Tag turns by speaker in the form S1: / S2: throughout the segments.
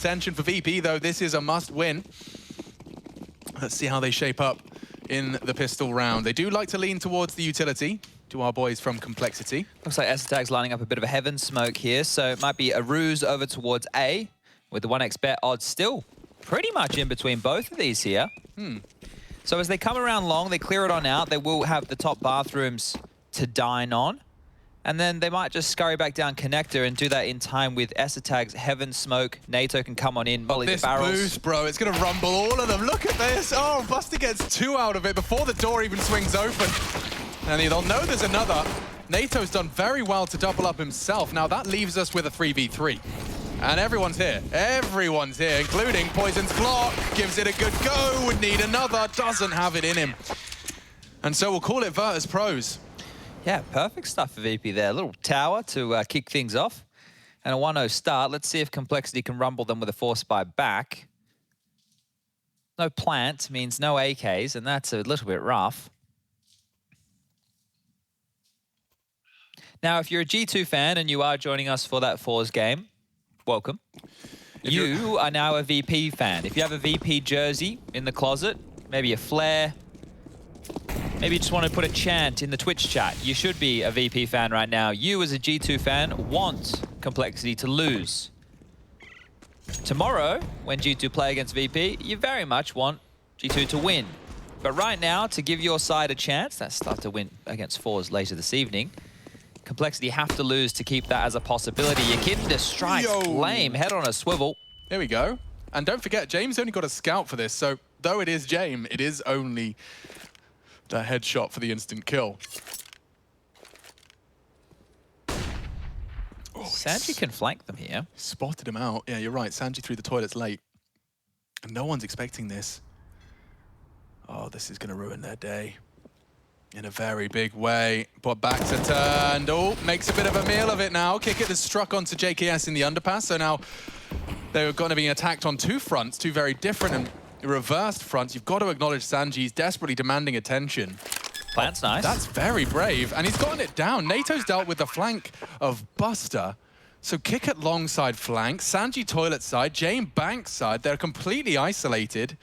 S1: tension for VP, though. This is a must-win. Let's see how they shape up in the pistol round. They do like to lean towards the utility, to our boys from Complexity.
S2: Looks like ESL lining up a bit of a heaven smoke here, so it might be a ruse over towards A, with the 1x bet odds still pretty much in between both of these here. So as they come around long, they clear it on out, they will have the top bathrooms to dine on. And then they might just scurry back down connector and do that in time with ESL Heaven Smoke. NATO can come on in, volley the barrels.
S1: This boost, bro, it's going to rumble all of them. Look at this. Oh, Buster gets 2 out of it before the door even swings open. And they'll know there's another. NATO's done very well to double up himself. Now that leaves us with a 3v3. And everyone's here. Everyone's here, including Poison's Block. Gives it a good go. Would need another. Doesn't have it in him. And so we'll call it Virtus.pro's.
S2: Yeah, perfect stuff for VP there. A little tower to kick things off. And a 1-0 start. Let's see if Complexity can rumble them with a force buy back. No plant means no AKs, and that's a little bit rough. Now, if you're a G2 fan and you are joining us for that Fours game, welcome. You are now a VP fan. If you have a VP jersey in the closet, maybe a flare, maybe you just want to put a chant in the Twitch chat, you should be a VP fan right now. You as a G2 fan want Complexity to lose. Tomorrow, when G2 play against VP, you very much want G2 to win. But right now, to give your side a chance, that's start to win against Fours later this evening, Complexity have to lose to keep that as a possibility. Yakinda strikes Blame, head on a swivel.
S1: There we go. And don't forget, James only got a scout for this, so though it is James, it is only the headshot for the instant kill.
S2: Oh, Sanji can flank them here.
S1: Spotted him out. Yeah, you're right. Sanji threw the toilets late. And no one's expecting this. Oh, this is going to ruin their day. In a very big way. But back to turn. Oh, makes a bit of a meal of it now. Kick it has struck onto JKS in the underpass. So now they're going to be attacked on 2 fronts, 2 very different and reversed fronts. You've got to acknowledge Sanji's desperately demanding attention.
S2: Plant's nice.
S1: That's very brave. And he's gotten it down. NATO's dealt with the flank of Buster. So kick at long side flank. Sanji toilet side. Jane bank side. They're completely isolated.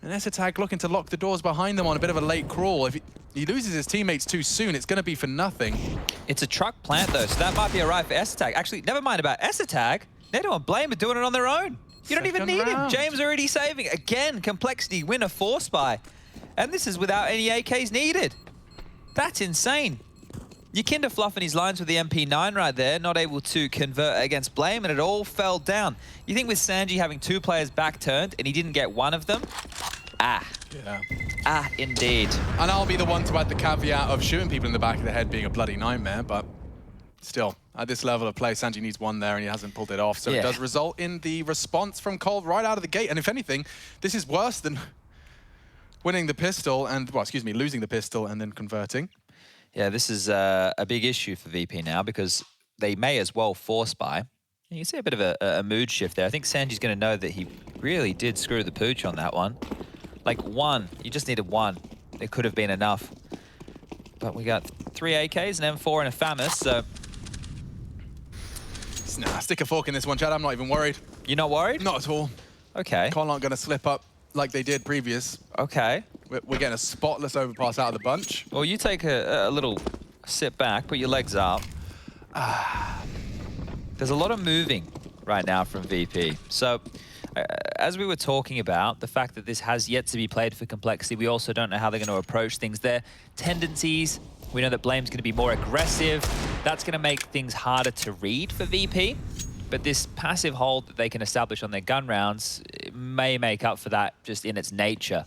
S1: And ESL looking to lock the doors behind them on a bit of a late crawl. If he loses his teammates too soon, it's going to be for nothing.
S2: It's a truck plant, though, so that might be all right for ESL. Actually, never mind about ESL. NATO and Blame are doing it on their own. You don't even need him. James already saving. Again, Complexity win a force buy. And this is without any AKs needed. That's insane. Yakinda fluffing his lines with the MP9 right there, not able to convert against Blame, and it all fell down. You think with Sanji having 2 players back turned and he didn't get one of them? Ah.
S1: Yeah.
S2: Ah, indeed.
S1: And I'll be the one to add the caveat of shooting people in the back of the head being a bloody nightmare, but still, at this level of play, Sanji needs one there and he hasn't pulled it off. So it does result in the response from Cold right out of the gate. And if anything, this is worse than winning the pistol and, well, excuse me, losing the pistol and then converting.
S2: Yeah, this is a big issue for VP now because they may as well force buy. You can see a bit of a mood shift there. I think Sanji's going to know that he really did screw the pooch on that one. Like 1, you just needed 1. It could have been enough. But we got 3 AKs, an M4 and a FAMAS, so...
S1: Nah, stick a fork in this one, Chad. I'm not even worried.
S2: You're not worried?
S1: Not at all.
S2: Okay.
S1: Con aren't going to slip up like they did previous.
S2: Okay.
S1: We're getting a spotless overpass out of the bunch.
S2: Well, you take a little sit back, put your legs up. There's a lot of moving right now from VP. So, as we were talking about, the fact that this has yet to be played for Complexity, we also don't know how they're going to approach things. Their tendencies, we know that Blame's going to be more aggressive. That's going to make things harder to read for VP. But this passive hold that they can establish on their gun rounds may make up for that just in its nature.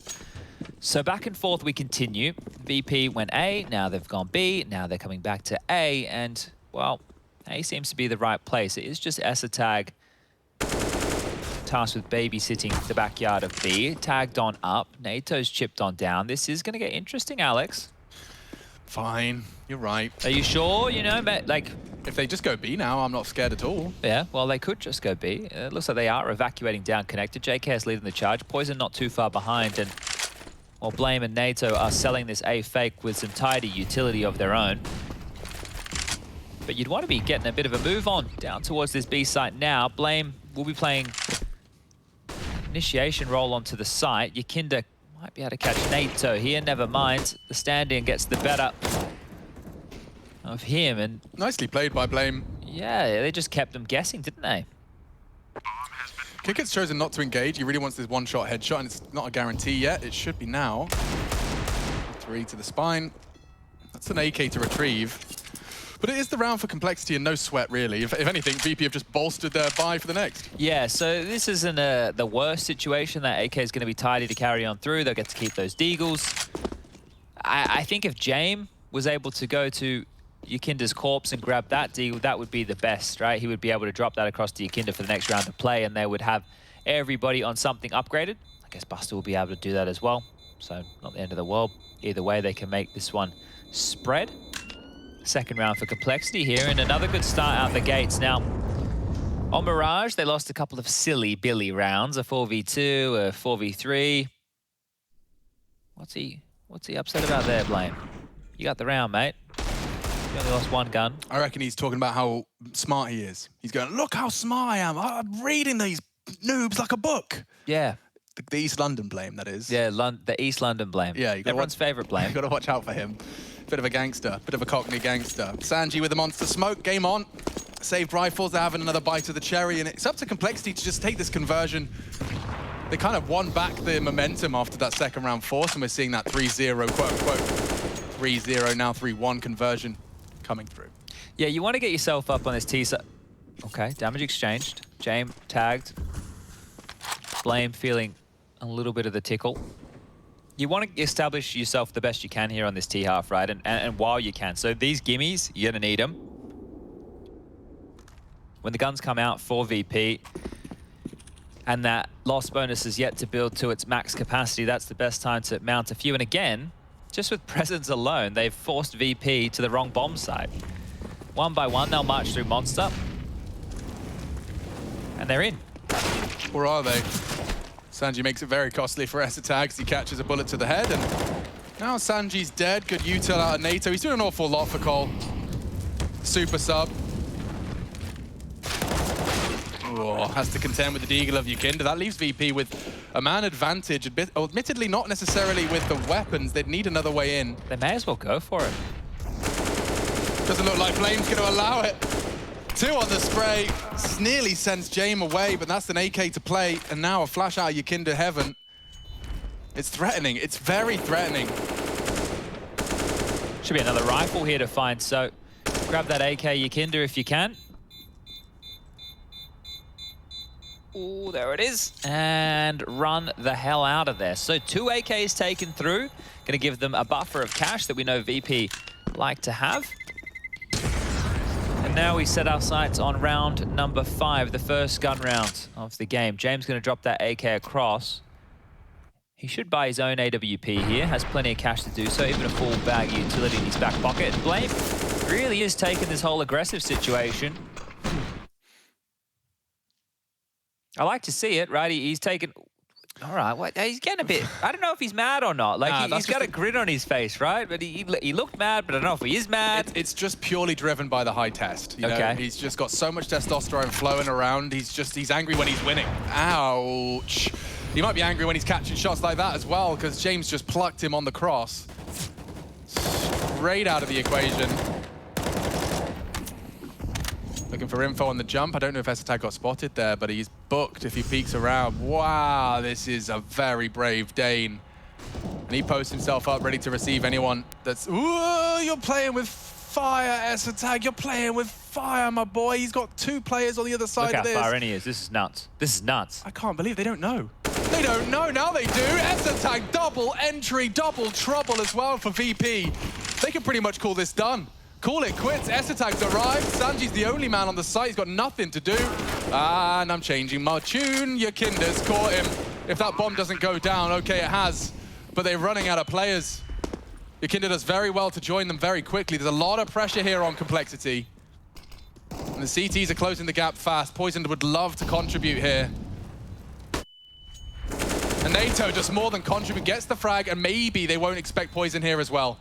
S2: So back and forth we continue. VP went A, now they've gone B, now they're coming back to A, and, well, A seems to be the right place. It is just ESL tasked with babysitting the backyard of B. Tagged on up, NATO's chipped on down. This is going to get interesting, Alex.
S1: Fine, you're right.
S2: Are you sure? You know, like...
S1: If they just go B now, I'm not scared at all.
S2: Yeah, well, they could just go B. It looks like they are evacuating down connected. JKS leading the charge. Poison not too far behind, and while Blame and NATO are selling this A fake with some tidy utility of their own. But you'd want to be getting a bit of a move on down towards this B site now. Blame will be playing initiation roll onto the site. Yakinda might be able to catch Nato here. Never mind. The stand-in gets the better of him. And
S1: nicely played by Blame.
S2: yeah, they just kept them guessing, didn't they?
S1: Kickett's chosen not to engage. He really wants this one-shot headshot, and it's not a guarantee yet. It should be now. 3 to the spine. That's an AK to retrieve. But it is the round for complexity and no sweat, really. If anything, VP have just bolstered their buy for the next.
S2: Yeah, so this isn't the worst situation. That AK is going to be tidy to carry on through. They'll get to keep those deagles. I think if Jame was able to go to Yakinda's corpse and grab that deagle, that would be the best, right? He would be able to drop that across to Yakinda for the next round of play, and they would have everybody on something upgraded. I guess Buster will be able to do that as well. So not the end of the world. Either way, they can make this one spread. Second round for complexity here, and another good start out the gates. Now, on Mirage, they lost a couple of silly Billy rounds, a 4v2, a 4v3. What's he upset about there, Blame? You got the round, mate. You only lost one gun.
S1: I reckon he's talking about how smart he is. He's going, look how smart I am. I'm reading these noobs like a book.
S2: Yeah.
S1: The East London Blame, that is.
S2: Yeah, the East London Blame.
S1: Yeah,
S2: everyone's favourite Blame.
S1: You've got to watch out for him. Bit of a gangster, bit of a Cockney gangster. Sanji with the monster smoke, game on. Saved rifles, they're having another bite of the cherry, and it's up to complexity to just take this conversion. They kind of won back the momentum after that second round force, and we're seeing that 3-0, quote-unquote, 3-0, now 3-1 conversion coming through.
S2: Yeah, you want to get yourself up on this T-side. Okay, damage exchanged. Jame tagged. Blame feeling a little bit of the tickle. You want to establish yourself the best you can here on this T-half, right? And while you can. So these gimmies, you're going to need them. When the guns come out for VP, and that loss bonus is yet to build to its max capacity, that's the best time to mount a few. And again, just with presence alone, they've forced VP to the wrong bomb site. One by one, they'll march through Monster. And they're in.
S1: Or are they? Sanji makes it very costly for Esatag as he catches a bullet to the head, and now Sanji's dead. Good util out of Nato. He's doing an awful lot for Cole. Super sub. Oh, has to contend with the deagle of Yakinda. That leaves VP with a man advantage. Admittedly, not necessarily with the weapons. They'd need another way in.
S2: They may as well go for it.
S1: Doesn't look like Flame's going to allow it. 2 on the spray. Nearly sends Jame away, but that's an AK to play. And now a flash out of Yakinda heaven. It's threatening. It's very threatening.
S2: Should be another rifle here to find, so grab that AK Yakinda if you can. Oh, there it is. And run the hell out of there. So 2 AKs taken through. Going to give them a buffer of cash that we know VP like to have. And now we set our sights on round number 5, the first gun round of the game. James going to drop that AK across. He should buy his own AWP here, has plenty of cash to do so, even a full bag of utility in his back pocket. And Blame really is taking this whole aggressive situation. I like to see it, right? He's taken... All right, what, he's getting a bit... I don't know if he's mad or not. Like, he's got a grin on his face, right? But he looked mad, but I don't know if he is mad.
S1: It's just purely driven by the high test. You know? He's just got so much testosterone flowing around. He's angry when he's winning. Ouch. He might be angry when he's catching shots like that as well, because James just plucked him on the cross. Straight out of the equation. Looking for info on the jump. I don't know if Esatag got spotted there, but he's booked if he peeks around. Wow, this is a very brave Dane. And he posts himself up, ready to receive anyone that's... Ooh, you're playing with fire, Esatag. You're playing with fire, my boy. He's got 2 players on the other side of this.
S2: Look how far in he is. This is nuts. This is nuts.
S1: I can't believe they don't know. They don't know. Now they do. Esatag, double entry, double trouble as well for VP. They can pretty much call this done. Call it quits. Esatag's arrived. Sanji's the only man on the site. He's got nothing to do. And I'm changing my tune. Yakinda's caught him. If that bomb doesn't go down, okay, it has. But they're running out of players. Yakinda does very well to join them very quickly. There's a lot of pressure here on complexity. And the CTs are closing the gap fast. Poisoned would love to contribute here. And Nato just more than contribute, gets the frag, and maybe they won't expect Poison here as well.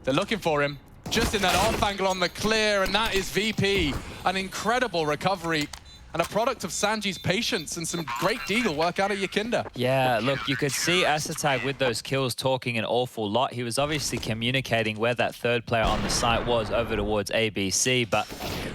S1: They're looking for him. Just in that off angle on the clear, and that is VP. An incredible recovery. and a product of Sanji's patience and some great deagle work out of Yakinda.
S2: Yeah, look, you could see Asatag with those kills talking an awful lot. He was obviously communicating where that third player on the site was over towards ABC, but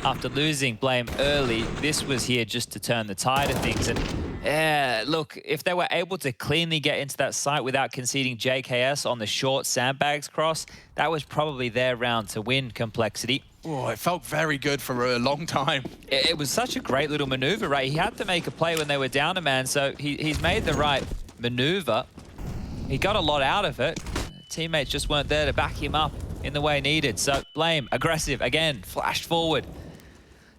S2: after losing Blame early, this was here just to turn the tide of things. And yeah, look, if they were able to cleanly get into that site without conceding JKS on the short sandbags cross, that was probably their round to win Complexity.
S1: Oh, it felt very good for a long time.
S2: It was such a great little maneuver, right? He had to make a play when they were down a man, so he's made the right maneuver. He got a lot out of it. Teammates just weren't there to back him up in the way needed. So Blame, aggressive, again, flashed forward.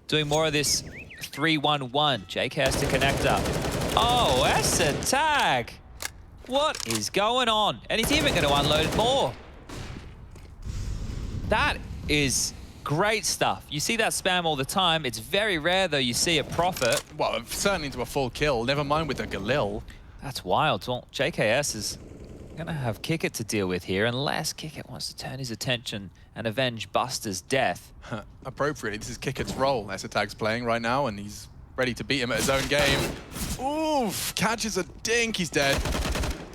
S2: Doing more of this 3-1-1. JKS to connect up. Oh, that's a tag. What is going on? And he's even going to unload more. That is great stuff. You see that spam all the time. It's very rare, though, you see a profit.
S1: Well, certainly into a full kill. Never mind with a Galil.
S2: That's wild. Well, JKS is going to have Kickit to deal with here, unless Kickit wants to turn his attention and avenge Buster's death.
S1: Appropriately, this is Kickit's role. Esatag's playing right now, and he's ready to beat him at his own game. Oof, catches a dink, he's dead.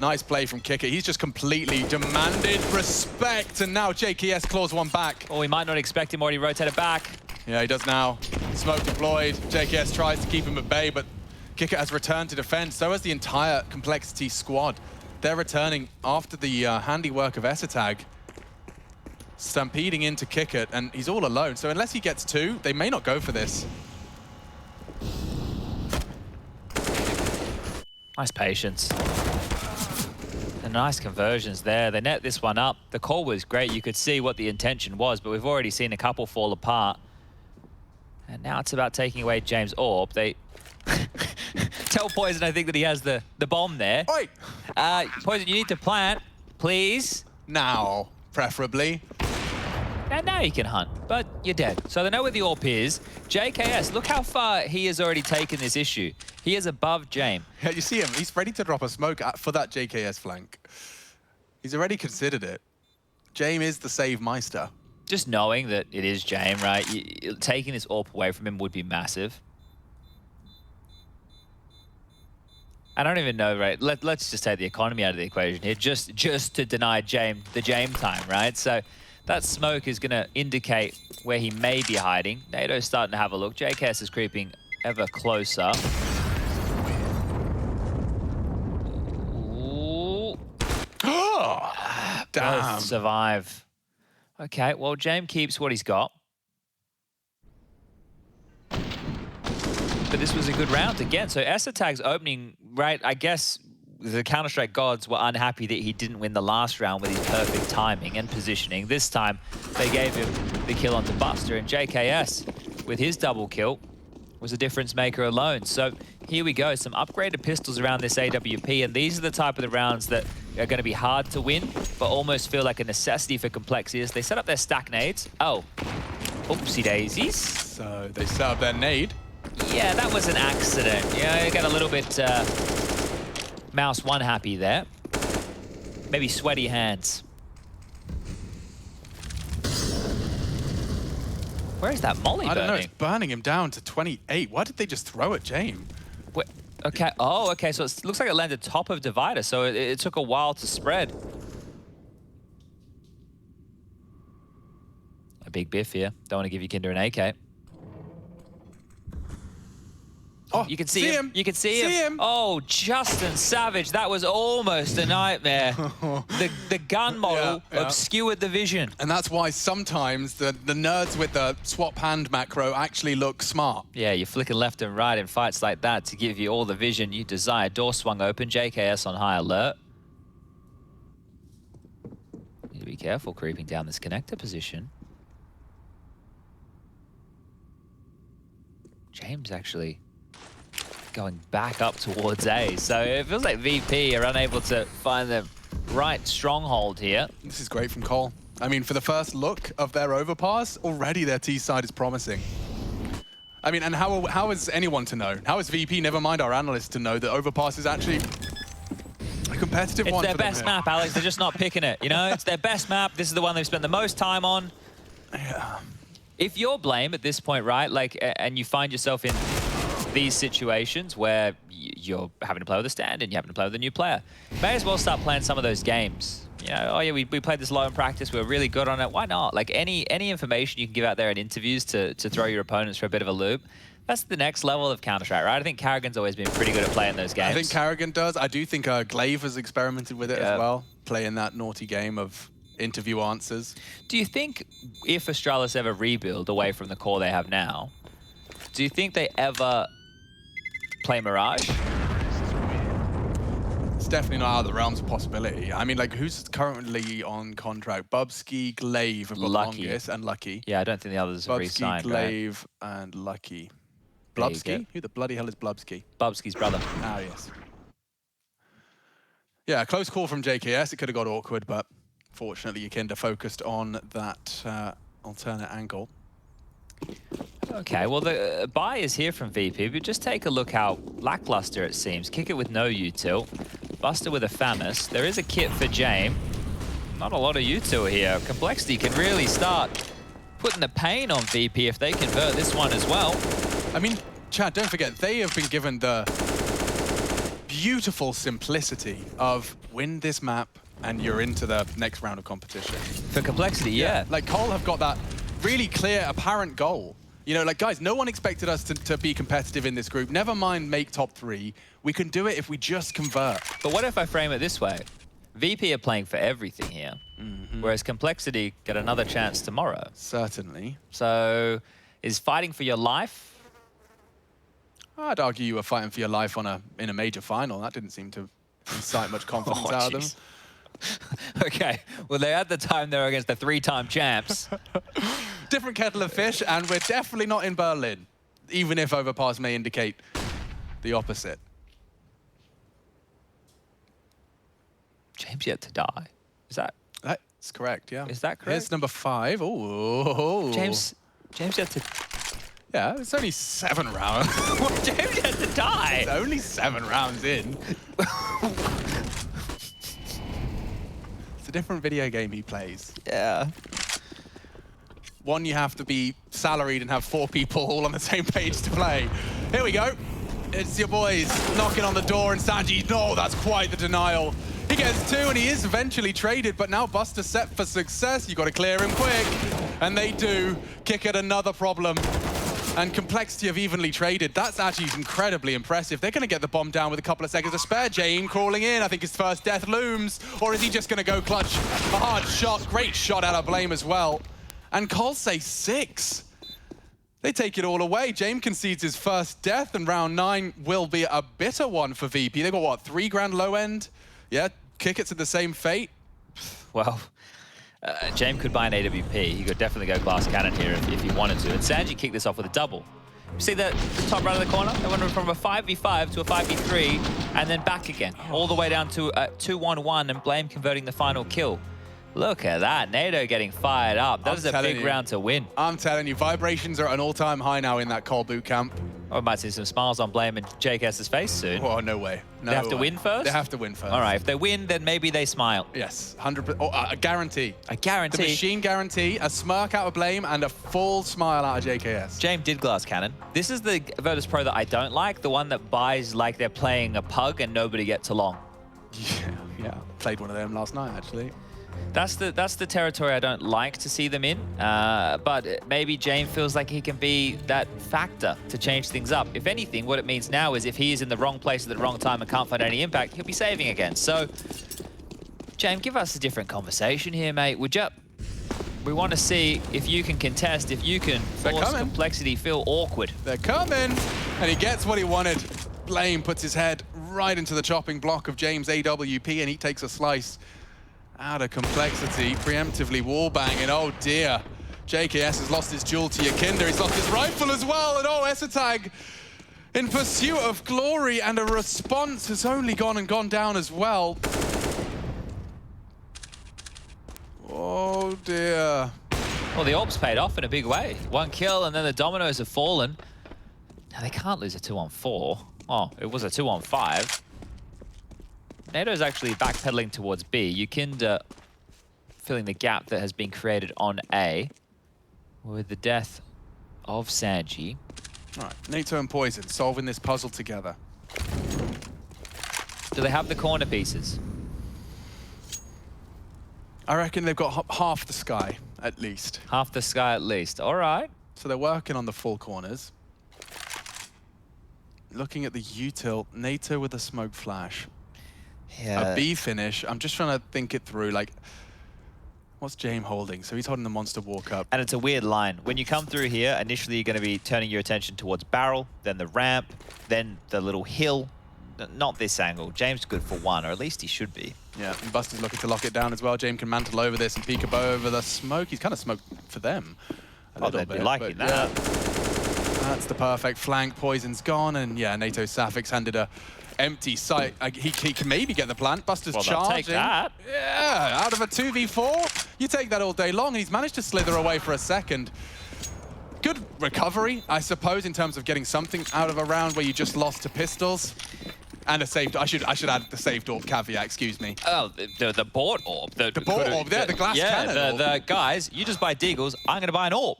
S1: Nice play from Kickit. He's just completely demanded respect, and now JKS claws one back.
S2: Oh, we might not expect him already rotated back.
S1: Yeah, he does now. Smoke deployed. JKS tries to keep him at bay, but Kickit has returned to defend. So has the entire Complexity squad. They're returning after the handiwork of Esatag. Stampeding into Kickit, and he's all alone. So unless he gets two, they may not go for this.
S2: Nice patience. And nice conversions there. They net this one up. The call was great. You could see what the intention was, but we've already seen a couple fall apart. And now it's about taking away James' orb. They tell Poison, I think, that he has the bomb there.
S1: Oi!
S2: Poison, you need to plant, please.
S1: Now, preferably.
S2: And now you can hunt, but you're dead. So they know where the AWP is. JKS, look how far he has already taken this issue. He is above James.
S1: Yeah, you see him. He's ready to drop a smoke for that JKS flank. He's already considered it. James is the save meister.
S2: Just knowing that it is James, right? Taking this AWP away from him would be massive. I don't even know, right? Let's just take the economy out of the equation here, just to deny James the James time, right? So that smoke is going to indicate where he may be hiding. NATO's starting to have a look. JKS is creeping ever closer. Ooh.
S1: Damn.
S2: Both survive. Okay, well, James keeps what he's got. But this was a good round again. So Esatag's opening, right, I guess the Counter-Strike gods were unhappy that he didn't win the last round with his perfect timing and positioning. This time, they gave him the kill onto Buster, and JKS, with his double kill, was a difference maker alone. So here we go, some upgraded pistols around this AWP, and these are the type of the rounds that are going to be hard to win, but almost feel like a necessity for Complexity as they set up their stack nades. Oh, oopsie daisies.
S1: So they set up their nade.
S2: Yeah, that was an accident. Yeah, you got a little bit mouse one happy there. Maybe sweaty hands. Where is that molly burning?
S1: I don't know, it's burning him down to 28. Why did they just throw at James?
S2: Wait, okay, oh, okay, so it looks like it landed top of Divider, so it took a while to spread. A big biff here. Don't want to give you Kinder an AK.
S1: Oh,
S2: you can see him. You can see him. Oh, Justin Savage. That was almost a nightmare. the gun model obscured the vision.
S1: And that's why sometimes the nerds with the swap hand macro actually look smart.
S2: Yeah, you're flicking left and right in fights like that to give you all the vision you desire. Door swung open. JKS on high alert. Need to be careful creeping down this connector position. James actually going back up towards A. So it feels like VP are unable to find the right stronghold here.
S1: This is great from Cole. I mean, for the first look of their overpass, already their T side is promising. I mean, and how is anyone to know? How is VP, never mind our analysts, to know that overpass is actually a competitive one?
S2: It's their best map, Alex. They're just not picking it, you know? It's their best map. This is the one they've spent the most time on.
S1: Yeah.
S2: If you're Blame at this point, right, like, and you find yourself in these situations where you're having to play with a stand and you happen to play with a new player, may as well start playing some of those games. You know, oh yeah, we played this low in practice, we were really good on it. Why not? Like any information you can give out there in interviews to throw your opponents for a bit of a loop, that's the next level of Counter-Strike, right? I think Carrigan's always been pretty good at playing those games.
S1: I think Carrigan does. I do think Glaive has experimented with it as well, playing that naughty game of interview answers.
S2: Do you think if Astralis ever rebuild away from the core they have now, do you think they ever play Mirage?
S1: It's definitely not out of the realms of possibility. I mean, like, who's currently on contract? Bubsky, Glaive have got the longest, and Lucky.
S2: Yeah, I don't think the others have re-signed.
S1: Bubsky, Glaive, and Lucky. Blubsky? Who the bloody hell is Blubsky?
S2: Bubsky's brother.
S1: Ah, yes. Yeah, close call from JKS. It could have got awkward, but fortunately, Yakinda focused on that alternate angle.
S2: Okay, well, the buy is here from VP, but just take a look how lackluster it seems. Kick it with no util. Buster with a Famus. There is a kit for Jame. Not a lot of util here. Complexity can really start putting the pain on VP if they convert this one as well.
S1: I mean, Chad, don't forget, they have been given the beautiful simplicity of win this map and you're into the next round of competition.
S2: For Complexity, yeah.
S1: Like, Cole have got that really clear, apparent goal. You know, like, guys, no one expected us to be competitive in this group. Never mind make top 3. We can do it if we just convert.
S2: But what if I frame it this way? VP are playing for everything here, whereas Complexity get another chance tomorrow.
S1: Certainly.
S2: So, is fighting for your life?
S1: I'd argue you were fighting for your life in a major final. That didn't seem to incite much confidence out of them.
S2: Okay, well, they had the time there against the 3-time champs.
S1: Different kettle of fish, and we're definitely not in Berlin, even if Overpass may indicate the opposite.
S2: James yet to die. Is that?
S1: That's correct, yeah.
S2: Is that correct?
S1: Here's number 5. Oh.
S2: James yet to...
S1: Yeah, it's only 7 rounds.
S2: James yet to die.
S1: It's only 7 rounds in. It's a different video game he plays.
S2: Yeah.
S1: One, you have to be salaried and have 4 people all on the same page to play. Here we go. It's your boys knocking on the door, and Sanji, no, that's quite the denial. He gets 2, and he is eventually traded, but now Buster set for success. You got to clear him quick. And they do. Kick at another problem. And Complexity have evenly traded. That's actually incredibly impressive. They're going to get the bomb down with a couple of seconds to spare. Jame crawling in. I think his first death looms. Or is he just going to go clutch a hard shot? Great shot out of Blame as well. And Colsay 6. They take it all away. Jame concedes his first death, and round 9 will be a bitter one for VP. They got, what, 3 grand low end? Yeah, kick it to the same fate.
S2: Well, Jame could buy an AWP. He could definitely go glass cannon here if he wanted to. And Sanji kicked this off with a double. You see the top right of the corner? They went from a 5v5 to a 5v3 and then back again, all the way down to a 2-1-1, and Blame converting the final kill. Look at that, NATO getting fired up. That was a big round to win.
S1: I'm telling you, vibrations are at an all-time high now in that Cole boot camp.
S2: I might see some smiles on Blame and JKS's face soon.
S1: Oh, no way. No
S2: they have to win first?
S1: They have to win first.
S2: All right, if they win, then maybe they smile.
S1: Yes, 100%. Oh, a guarantee.
S2: A guarantee?
S1: The machine guarantee, a smirk out of Blame, and a full smile out of JKS.
S2: Jame did glass cannon. This is the Virtus.pro that I don't like, the one that buys like they're playing a pug and nobody gets along.
S1: Yeah. Played one of them last night, actually.
S2: That's the territory I don't like to see them in, but maybe Jame feels like he can be that factor to change things up. If anything, what it means now is if he is in the wrong place at the wrong time and can't find any impact, he'll be saving again. So, Jame, give us a different conversation here, mate, would you? We want to see if you can contest, if you can force Complexity feel awkward.
S1: They're coming, and he gets what he wanted. Blame puts his head right into the chopping block of James AWP, and he takes a slice out of Complexity, preemptively wallbanging. Oh dear. JKS has lost his jewel to Yakinda. He's lost his rifle as well. And oh, Esatag in pursuit of glory, and a response has only gone down as well. Oh dear.
S2: Well, the AWP's paid off in a big way. 1 kill, and then the dominoes have fallen. Now, they can't lose a 2-on-4. Oh, it was a 2-on-5. NATO's actually backpedaling towards B. Yakinda filling the gap that has been created on A with the death of Sanji.
S1: All right, NATO and Poison solving this puzzle together.
S2: Do they have the corner pieces?
S1: I reckon they've got half the sky, at least.
S2: Half the sky at least. All right.
S1: So they're working on the full corners. Looking at the util, NATO with a smoke flash.
S2: Yeah.
S1: A B finish. I'm just trying to think it through. Like, what's James holding? So he's holding the monster walk up.
S2: And it's a weird line. When you come through here, initially you're going to be turning your attention towards barrel, then the ramp, then the little hill. Not this angle. James good for one, or at least he should be.
S1: Yeah, and Buster's looking to lock it down as well. James can mantle over this and peek over the smoke. He's kind of smoked for them a little
S2: they'd
S1: bit.
S2: be liking that.
S1: Yeah, that's the perfect flank. Poison's gone, and yeah, NATO Safix handed a empty site. He can maybe get the plant. Buster's charging.
S2: Take that.
S1: Yeah, out of a 2v4, you take that all day long, and he's managed to slither away for a second. Good recovery, I suppose, in terms of getting something out of a round where you just lost to pistols. And a saved. I should add the saved orb caveat. Excuse me.
S2: Oh, the bought orb. The
S1: bought orb. Yeah, the glass cannon.
S2: Yeah, the guys. You just buy deagles. I'm going to buy an orb.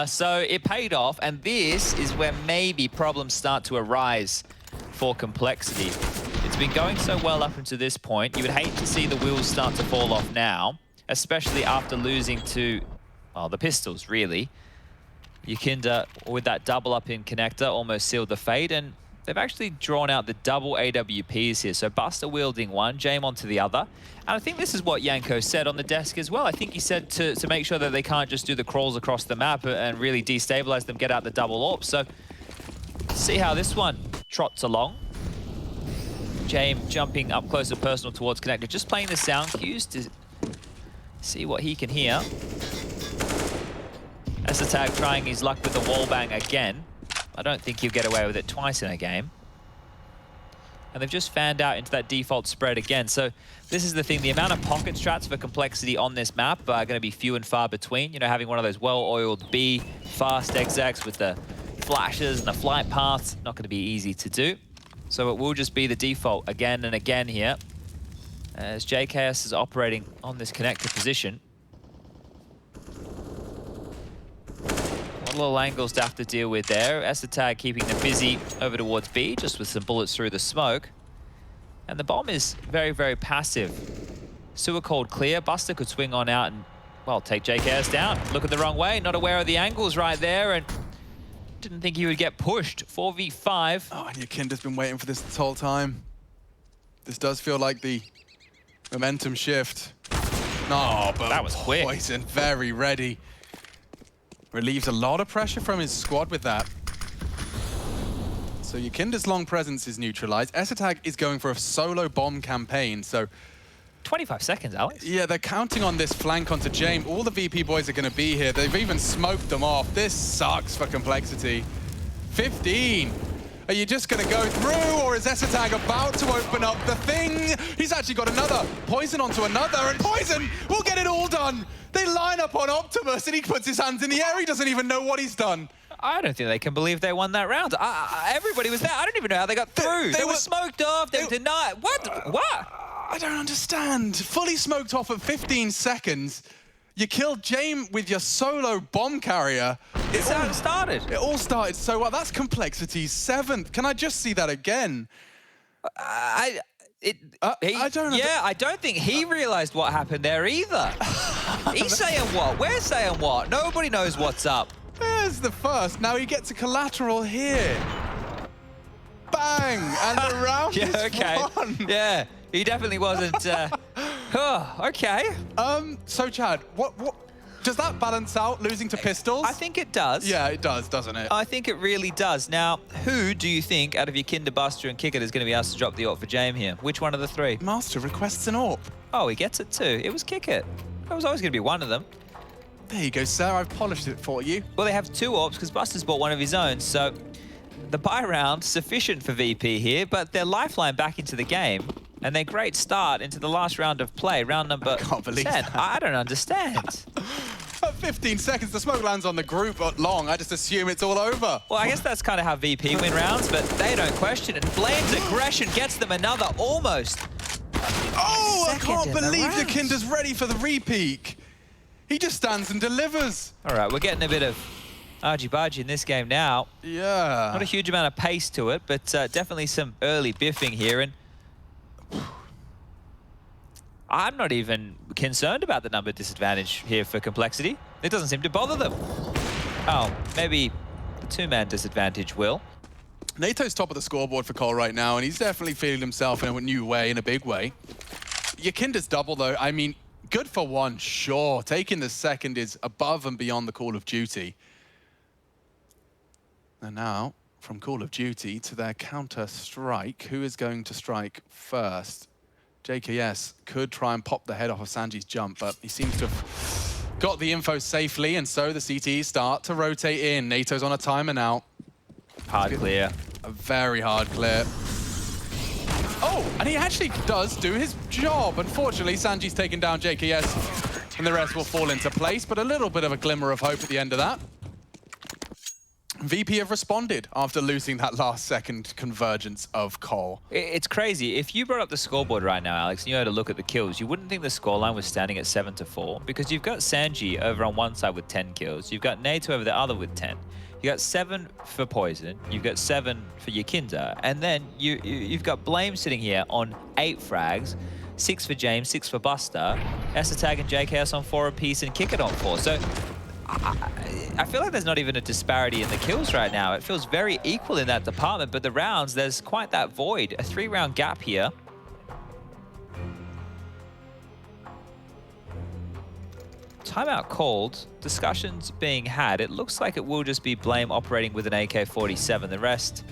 S2: So it paid off, and this is where maybe problems start to arise for Complexity. It's been going so well up until this point. You would hate to see the wheels start to fall off now, especially after losing to, well, the pistols, really. Yukinda, with that double up in connector, almost sealed the fate, and they've actually drawn out the double AWPs here. So Buster wielding one, James onto the other. And I think this is what Yanko said on the desk as well. I think he said to make sure that they can't just do the crawls across the map and really destabilize them, get out the double AWP. So see how this one trots along. James jumping up close and personal towards connector, just playing the sound cues to see what he can hear. Tag trying his luck with the wall bang again. I don't think he'll get away with it twice in a game. And they've just fanned out into that default spread again. So this is the thing, the amount of pocket strats for Complexity on this map are going to be few and far between. You know, having one of those well-oiled B, fast execs with the flashes and the flight paths, not going to be easy to do. So it will just be the default again and again here, as JKS is operating on this connector position. Little angles to have to deal with there. Tag keeping them busy over towards B, just with some bullets through the smoke. And the bomb is very, very passive. Sewer cold clear. Buster could swing on out and, well, take JKS down. Look at the wrong way. Not aware of the angles right there, and didn't think he would get pushed. 4v5.
S1: Oh, and Yukinda's been waiting for this whole time. This does feel like the momentum shift. No, but
S2: that was quick.
S1: Poison very ready. Relieves a lot of pressure from his squad with that. So Yukinda's long presence is neutralized. Tag is going for a solo bomb campaign, so
S2: 25 seconds, Alex.
S1: yeah, they're counting on this flank onto James. All the VP boys are going to be here. They've even smoked them off. This sucks for Complexity. 15. Are you just going to go through, or is Tag about to open up the thing? He's actually got another. Poison onto another, and Poison will get it all done. They line up on Optimus, and he puts his hands in the air. He doesn't even know what he's done.
S2: I don't think they can believe they won that round. Everybody was there. I don't even know how they got through. They were smoked off. They were denied. What? What?
S1: I don't understand. Fully smoked off at 15 seconds. You killed James with your solo bomb carrier.
S2: It's how it started.
S1: It all started so well. That's Complexity's 7th. Can I just see that again?
S2: I don't know. Yeah, I don't think he realized what happened there either. He's saying what? We're saying what? Nobody knows what's up.
S1: There's the first. Now he gets a collateral here. Bang! And the round is won.
S2: Yeah, he definitely wasn't. Okay.
S1: So Chad, what does that balance out losing to pistols?
S2: I think it does.
S1: Yeah, it does, doesn't it?
S2: I think it really does. Now, who do you think out of Yukinda, Buster, and Kickit is going to be asked to drop the AWP for James here? Which one of the three?
S1: Master requests an AWP.
S2: Oh, he gets it too. It was Kickit. It was always going to be one of them.
S1: There you go, sir. I've polished it for you.
S2: Well, they have 2 AWPs because Buster's bought one of his own, so the buy round sufficient for VP here, but their lifeline back into the game and their great start into the last round of play, round number 10. I don't understand.
S1: At 15 seconds, the smoke lands on the group at long. I just assume it's all over.
S2: Well, I guess that's kind of how VP win rounds, but they don't question it. Blame's aggression gets them another almost.
S1: Oh, I can't believe Yukinda's ready for the repeat. He just stands and delivers.
S2: All right, we're getting a bit of argy-bargy in this game now.
S1: Yeah.
S2: Not a huge amount of pace to it, but definitely some early biffing here. And I'm not even concerned about the number disadvantage here for Complexity. It doesn't seem to bother them. Oh, maybe the two-man disadvantage will.
S1: NATO's top of the scoreboard for Cole right now, and he's definitely feeling himself in a new way, in a big way. Yakinda's double, though, I mean, good for one, sure. Taking the second is above and beyond the Call of Duty. And now, from Call of Duty to their Counter-Strike, who is going to strike first? JKS could try and pop the head off of Sanji's jump, but he seems to have got the info safely, and so the CTs start to rotate in. NATO's on a timer now.
S2: Hard clear.
S1: A very hard clear. Oh, and he actually does do his job. Unfortunately, Sanji's taken down JKS, and the rest will fall into place, but a little bit of a glimmer of hope at the end of that. VP have responded after losing that last second convergence of Cole.
S2: It's crazy. If you brought up the scoreboard right now, Alex, and you had a look at the kills, you wouldn't think the scoreline was standing at 7-4, because you've got Sanji over on one side with 10 kills, you've got NATO over the other with 10. You got 7 for Poison, you've got 7 for Yakinda, and then you've got Blame sitting here on 8 frags, 6 for James, 6 for Buster, Esatag and JKS on 4 apiece, and Kick It on 4. So I feel like there's not even a disparity in the kills right now. It feels very equal in that department, but the rounds, there's quite that void. A 3-round gap here. Timeout called, discussions being had. It looks like it will just be Blame operating with an AK-47. The rest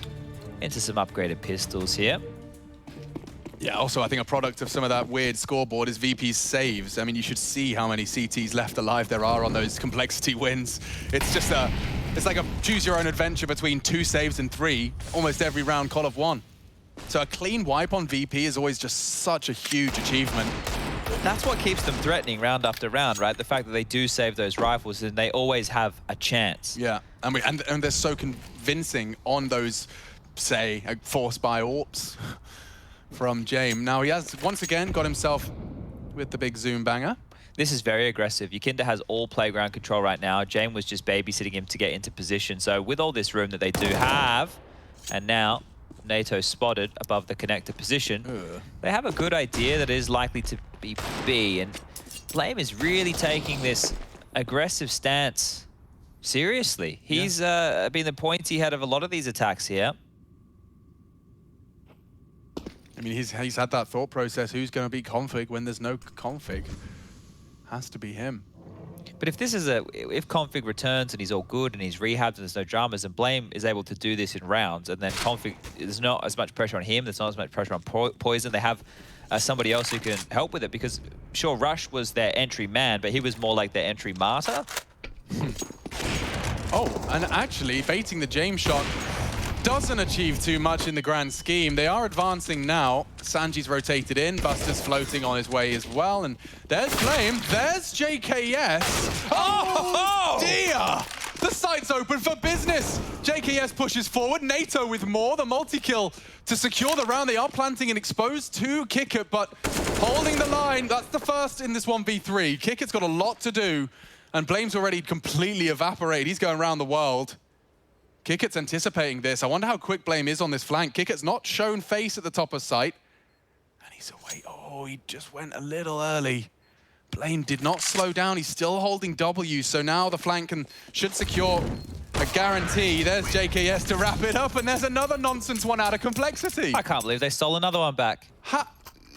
S2: into some upgraded pistols here.
S1: Yeah, also I think a product of some of that weird scoreboard is VP's saves. I mean, you should see how many CTs left alive there are on those Complexity wins. It's just it's like a choose your own adventure between 2 saves and 3, almost every round Call of 1. So a clean wipe on VP is always just such a huge achievement.
S2: That's what keeps them threatening round after round, right? The fact that they do save those rifles and they always have a chance.
S1: Yeah, and they're so convincing on those, say, forced by AWPs from James. Now he has once again got himself with the big zoom banger.
S2: This is very aggressive. Yakinda has all playground control right now. James was just babysitting him to get into position. So with all this room that they do have, and now NATO spotted above the connector position, they have a good idea that it is likely to be B. And Blame is really taking this aggressive stance seriously. He's been the pointy head of a lot of these attacks here.
S1: I mean, he's had that thought process. Who's going to be config when there's no config? Has to be him.
S2: But if this is if config returns and he's all good and he's rehabbed and there's no dramas, and Blame is able to do this in rounds, and then config, there's not as much pressure on him, there's not as much pressure on Poison. They have somebody else who can help with it, because sure, Rush was their entry man, but he was more like their entry martyr.
S1: Oh, and actually baiting the James shot doesn't achieve too much in the grand scheme. They are advancing now. Sanji's rotated in, Buster's floating on his way as well, and there's Blame, there's JKS. Oh dear! The site's open for business. JKS pushes forward, NATO with more, the multi-kill to secure the round. They are planting and exposed to Kickit, but holding the line. That's the first in this 1v3. Kickit's got a lot to do, and Blame's already completely evaporated. He's going around the world. Kickit's anticipating this. I wonder how quick Blame is on this flank. Kickit's not shown face at the top of site. And he's away. Oh, he just went a little early. Blame did not slow down. He's still holding W. So now the flank should secure a guarantee. There's JKS to wrap it up. And there's another nonsense one out of Complexity.
S2: I can't believe they stole another one back.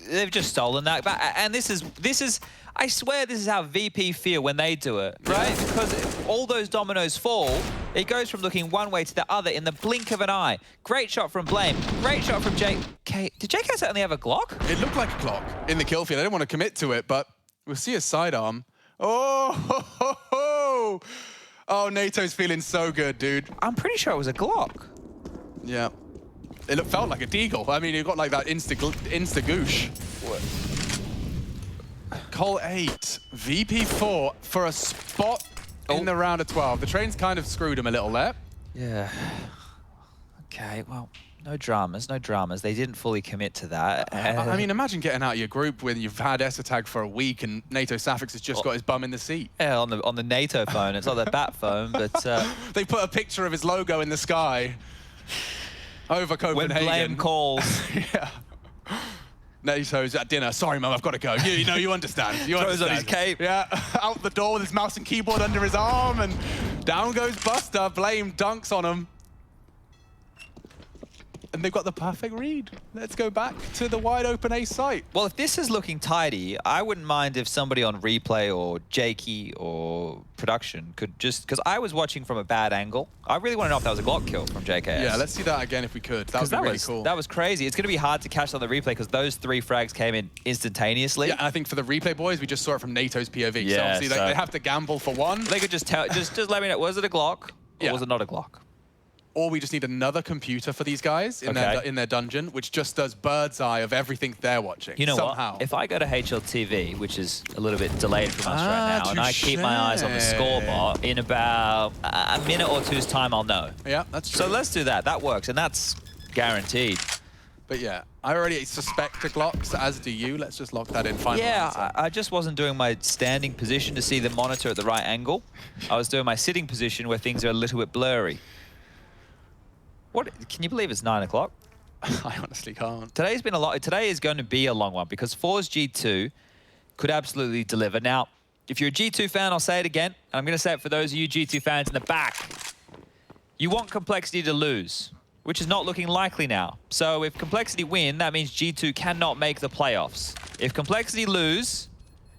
S2: They've just stolen that back. And this is, I swear this is how VP feel when they do it, right? Yeah. Because all those dominoes fall, it goes from looking one way to the other in the blink of an eye. Great shot from Blame. Great shot from JK. Did JK certainly have a Glock?
S1: It looked like a Glock in the kill field. I didn't want to commit to it, but we'll see a sidearm. Oh, ho, ho, ho. Oh, NATO's feeling so good, dude.
S2: I'm pretty sure it was a Glock.
S1: Yeah. It felt like a deagle. I mean, you got like that insta-goosh. Cole 8, VP 4 for a spot in the round of 12. The train's kind of screwed him a little there.
S2: Yeah. Okay, well, No dramas, no dramas. They didn't fully commit to that.
S1: I mean, imagine getting out of your group when you've had ESL for a week and NATO Safix has just got his bum in the seat.
S2: Yeah, on the NATO phone. It's not their bat phone, but...
S1: they put a picture of his logo in the sky over Copenhagen.
S2: When blame calls.
S1: Yeah. NATO's at dinner. Sorry, Mum, I've got to go. You understand. You
S2: Throws
S1: understand.
S2: on his cape.
S1: Yeah, out the door with his mouse and keyboard under his arm, and down goes Buster. Blame dunks on him. And they've got the perfect read. Let's go back to the wide open A site.
S2: Well, if this is looking tidy, I wouldn't mind if somebody on replay or Jakey or production could just... Because I was watching from a bad angle. I really want to know if that was a Glock kill from JKS.
S1: Yeah, let's see that again if we could. That would be really cool.
S2: That was crazy. It's going to be hard to catch on the replay because those 3 frags came in instantaneously.
S1: Yeah, and I think for the replay boys, we just saw it from NATO's POV.
S2: Yeah,
S1: so obviously they have to gamble for one.
S2: They could just tell, just let me know, was it a Glock or was it not a Glock?
S1: Or we just need another computer for these guys in their dungeon, which just does bird's eye of everything they're watching.
S2: You know
S1: somehow.
S2: What? If I go to HLTV, which is a little bit delayed from us right now, and I keep my eyes on the scoreboard, in about a minute or two's time, I'll know.
S1: Yeah, that's true.
S2: So let's do that. That works, and that's guaranteed.
S1: But yeah, I already suspect the Glocks, as do you. Let's just lock that in. Final
S2: yeah, I just wasn't doing my standing position to see the monitor at the right angle. I was doing my sitting position where things are a little bit blurry. What? Can you believe it's 9 o'clock?
S1: I honestly can't.
S2: Today's been a lot. Today is going to be a long one because For's G2 could absolutely deliver. Now, if you're a G2 fan, I'll say it again. And I'm going to say it for those of you G2 fans in the back. You want Complexity to lose, which is not looking likely now. So if Complexity win, that means G2 cannot make the playoffs. If Complexity lose,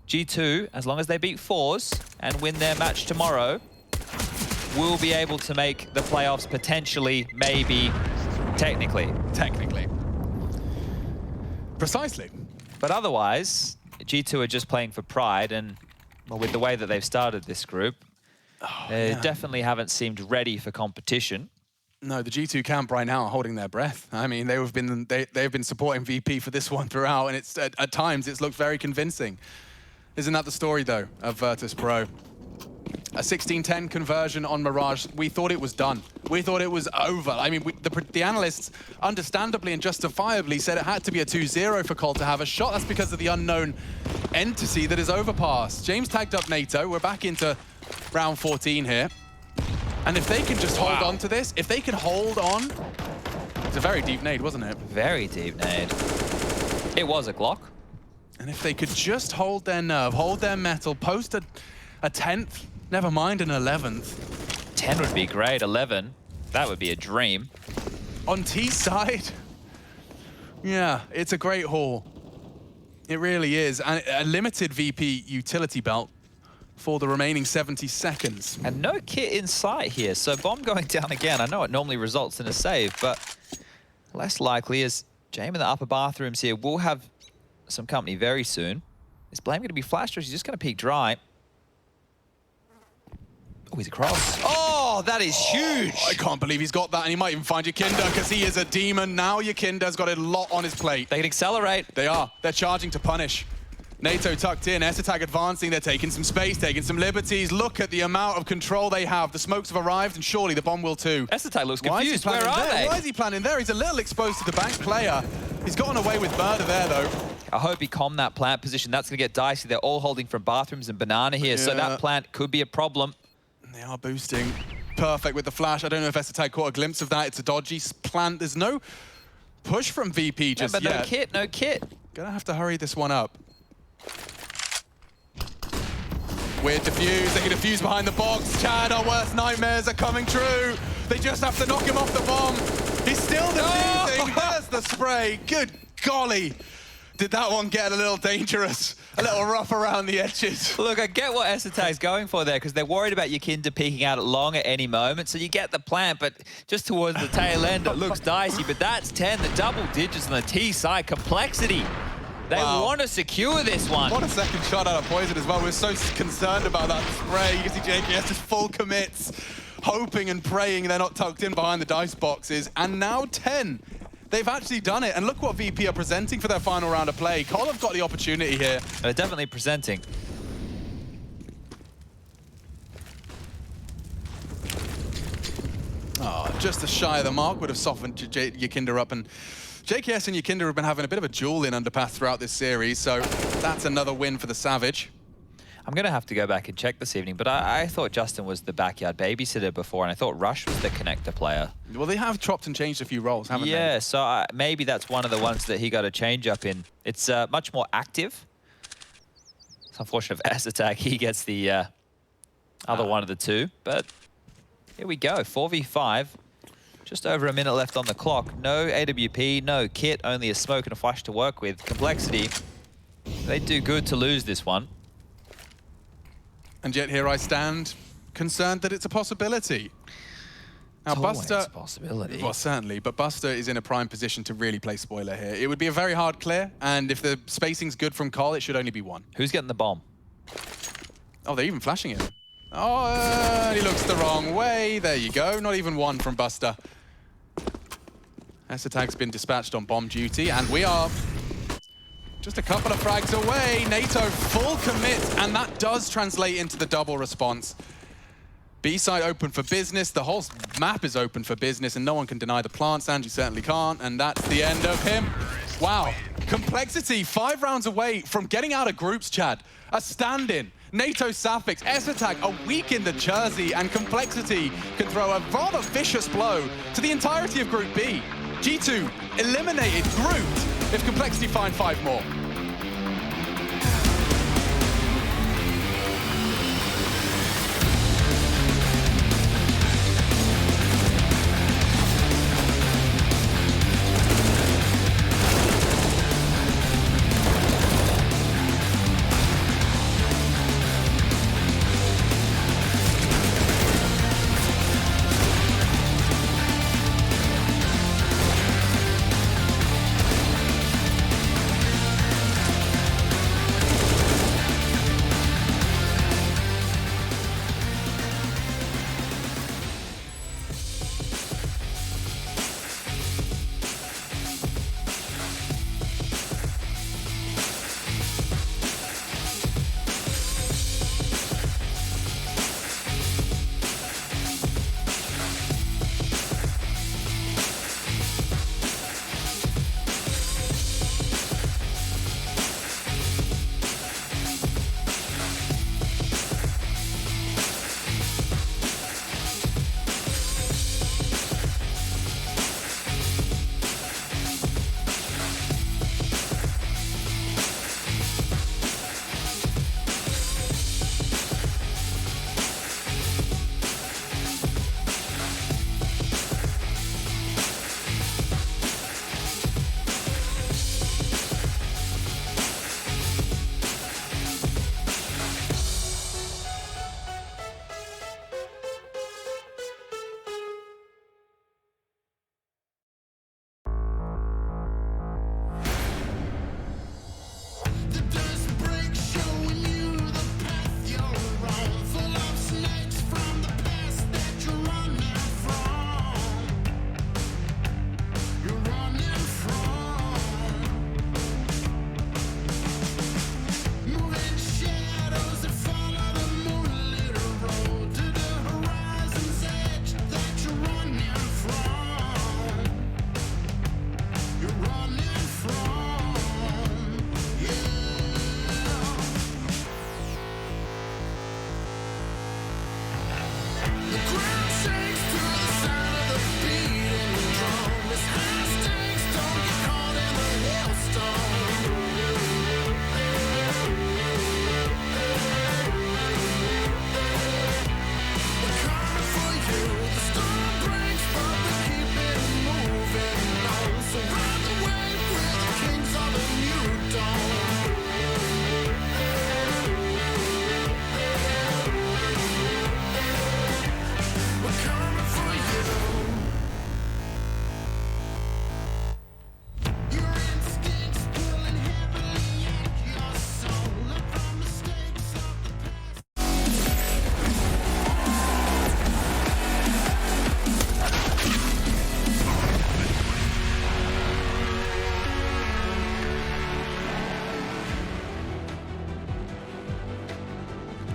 S2: G2, as long as they beat For's and win their match tomorrow, will be able to make the playoffs potentially, maybe, technically.
S1: Technically. Precisely.
S2: But otherwise, G2 are just playing for pride, and well, with the way that they've started this group, they definitely haven't seemed ready for competition.
S1: No, the G2 camp right now are holding their breath. I mean, they've been supporting VP for this one throughout, and it's at times it's looked very convincing. Isn't that the story though of Virtus.pro? A 16-10 conversion on Mirage. We thought it was done. We thought it was over. I mean, the analysts understandably and justifiably said it had to be a 2-0 for Cole to have a shot. That's because of the unknown entity that is Overpass. James tagged up NATO. We're back into round 14 here. And if they can just hold on to this, if they can hold on... It's a very deep nade, wasn't it?
S2: Very deep nade. It was a Glock.
S1: And if they could just hold their nerve, hold their metal, post a 10th, never mind an 11th.
S2: 10 would be great, 11, that would be a dream.
S1: On T side, yeah, it's a great haul. It really is, and a limited VP utility belt for the remaining 70 seconds.
S2: And no kit in sight here, so bomb going down again. I know it normally results in a save, but less likely as Jame in the upper bathrooms here will have some company very soon. Is Blame going to be flashed or is he just going to peek dry? Oh, he's across. Oh, that is huge.
S1: I can't believe he's got that, and he might even find Yakinda because he is a demon. Now Yakinda's got a lot on his plate.
S2: They can accelerate.
S1: They are. They're charging to punish. NATO tucked in, ESL advancing, they're taking some space, taking some liberties. Look at the amount of control they have. The smokes have arrived, and surely the bomb will too.
S2: ESL looks confused. Where are they?
S1: Why is he planning there? He's a little exposed to the bank player. He's gotten away with murder there, though.
S2: I hope he calmed that plant position. That's going to get dicey. They're all holding from bathrooms and banana here, so that plant could be a problem.
S1: They are boosting. Perfect with the flash. I don't know if ESL caught a glimpse of that. It's a dodgy plant. There's no push from VP just yet.
S2: No kit, no kit.
S1: Gonna have to hurry this one up. Weird defuse. They can defuse behind the box. Chad, our worst nightmares are coming true. They just have to knock him off the bomb. He's still defusing. There's the spray. Good golly. Did that one get a little dangerous? A little rough around the edges.
S2: Look, I get what ESL is going for there because they're worried about Yakinda peeking out at long at any moment. So you get the plant, but just towards the tail end, it looks dicey. But that's 10, the double digits on the T side. Complexity. They want to secure this one.
S1: What a second shot out of Poison as well. We're so concerned about that spray. You can see JKS just full commits, hoping and praying they're not tucked in behind the dice boxes. And now 10. They've actually done it, and look what VP are presenting for their final round of play. Cole have got the opportunity here.
S2: They're definitely presenting.
S1: Oh, just shy of the mark, would have softened Yakinder up. And JKS and Yakinder have been having a bit of a duel in Underpass throughout this series, so that's another win for the Savage.
S2: I'm going to have to go back and check this evening, but I thought Justin was the backyard babysitter before, and I thought Rush was the connector player.
S1: Well, they have chopped and changed a few roles, haven't they?
S2: Yeah, so maybe that's one of the ones that he got a change up in. It's much more active. It's unfortunate for S-Attack, he gets the other one of the two, but here we go, 4v5. Just over a minute left on the clock. No AWP, no kit, only a smoke and a flash to work with. Complexity, they do good to lose this one.
S1: And yet here I stand, concerned that it's a possibility. Now, Buster,
S2: a possibility.
S1: Well, certainly, but Buster is in a prime position to really play spoiler here. It would be a very hard clear, and if the spacing's good from Cole, it should only be one.
S2: Who's getting the bomb?
S1: Oh, they're even flashing it. Oh, he looks the wrong way. There you go. Not even one from Buster. S-Attack's been dispatched on bomb duty, and we are just a couple of frags away. NATO full commit, and that does translate into the double response. B-side open for business. The whole map is open for business, and no one can deny the plant. Sanji certainly can't, and that's the end of him. Wow. Complexity 5 rounds away from getting out of groups, Chad. A stand-in. NATO Sapphics, S-Attack are weak in the jersey, and Complexity can throw a rather vicious blow to the entirety of Group B. G2 eliminated, grouped, if Complexity find 5 more.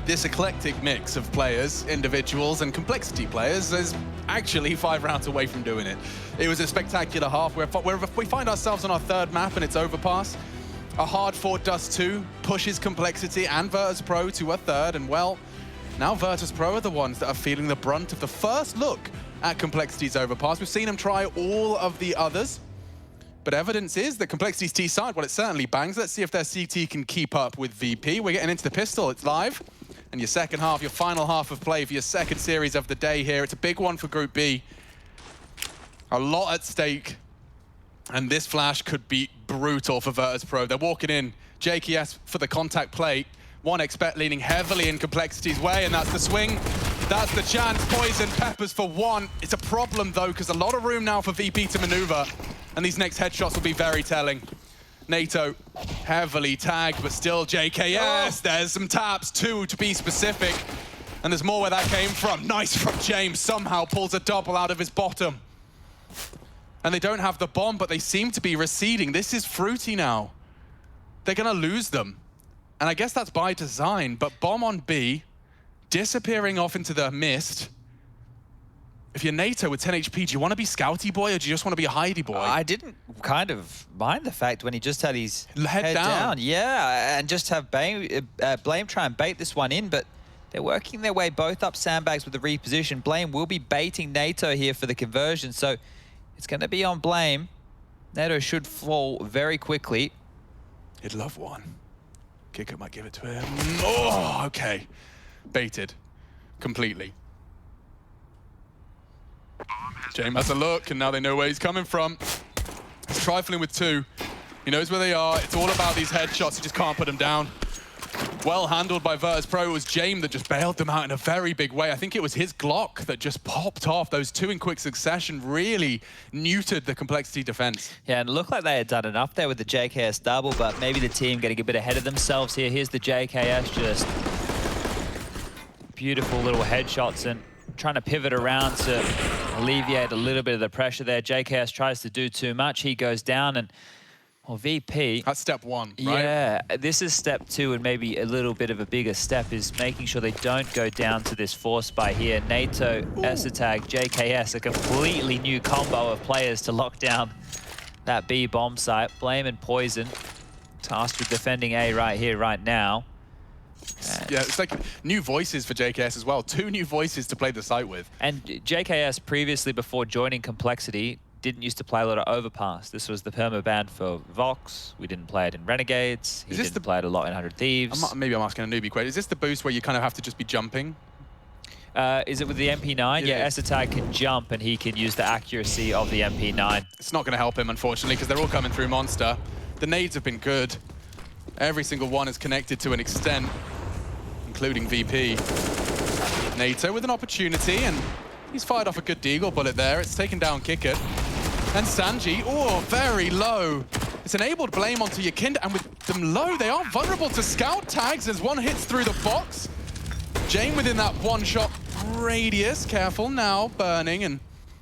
S1: this eclectic mix of players, individuals, and complexity players is actually 5 rounds away from doing it. It was a spectacular half where we find ourselves on our 3rd map and it's Overpass. A hard-fought Dust 2 pushes Complexity and Virtus.pro to a 3rd, and well, now Virtus.pro are the ones that are feeling the brunt of the first look at Complexity's Overpass. We've seen them try all of the others, but evidence is that Complexity's T side, well, it certainly bangs. Let's see if their CT can keep up with VP. We're getting into the pistol, it's live. And your second half, your final half of play for your second series of the day here. It's a big one for Group B. A lot at stake. And this flash could be brutal for Virtus.pro. They're walking in, JKS for the contact play. 1xBet leaning heavily in Complexity's way, and that's the swing. That's the chance. Poison, Peppers for 1. It's a problem, though, because a lot of room now for VP to maneuver. And these next headshots will be very telling. NATO heavily tagged, but still JKS. Oh. There's some taps, 2 to be specific. And there's more where that came from. Nice from James. Somehow pulls a double out of his bottom. And they don't have the bomb, but they seem to be receding. This is fruity now. They're going to lose them. And I guess that's by design, but bomb on B, disappearing off into the mist. If you're NATO with 10 HP, do you want to be Scouty Boy or do you just want to be a Heidi Boy?
S2: I didn't kind of mind the fact when he just had his head down. Yeah, and just have Blame try and bait this one in, but they're working their way both up sandbags with the reposition. Blame will be baiting NATO here for the conversion, so it's going to be on Blame. NATO should fall very quickly.
S1: He'd love one. Kicker might give it to him. Oh, okay. Baited completely. James has a look, and now they know where he's coming from. He's trifling with 2. He knows where they are. It's all about these headshots. He just can't put them down. Well handled by Virtus.pro. It was James that just bailed them out in a very big way. I think it was his Glock that just popped off. Those 2 in quick succession really neutered the Complexity defense.
S2: Yeah, and it looked like they had done enough there with the JKS double, but maybe the team getting a bit ahead of themselves here. Here's the JKS, just beautiful little headshots and trying to pivot around to alleviate a little bit of the pressure there. JKS tries to do too much. He goes down, and well, VP...
S1: That's step 1, right?
S2: Yeah, this is step 2, and maybe a little bit of a bigger step is making sure they don't go down to this force by here. NATO, Esatag, JKS, a completely new combo of players to lock down that B bomb site. Blame and Poison tasked with defending A right here, right now.
S1: Yeah, it's like new voices for JKS as well. 2 new voices to play the site with.
S2: And JKS previously, before joining Complexity, didn't used to play a lot of Overpass. This was the perma ban for Vox. We didn't play it in Renegades. He didn't play it a lot in 100 Thieves.
S1: Maybe I'm asking a newbie question. Is this the boost where you kind of have to just be jumping?
S2: Is it with the MP9? Yeah, Esatag can jump and he can use the accuracy of the MP9.
S1: It's not going to help him, unfortunately, because they're all coming through Monster. The nades have been good. Every single one is connected to an extent, including VP. NATO with an opportunity, and he's fired off a good deagle bullet there. It's taken down Kicker. And Sanji, oh, very low. It's enabled Blame onto Yakinda, and with them low, they are vulnerable to scout tags as one hits through the box. Jane within that one-shot radius. Careful now, burning, and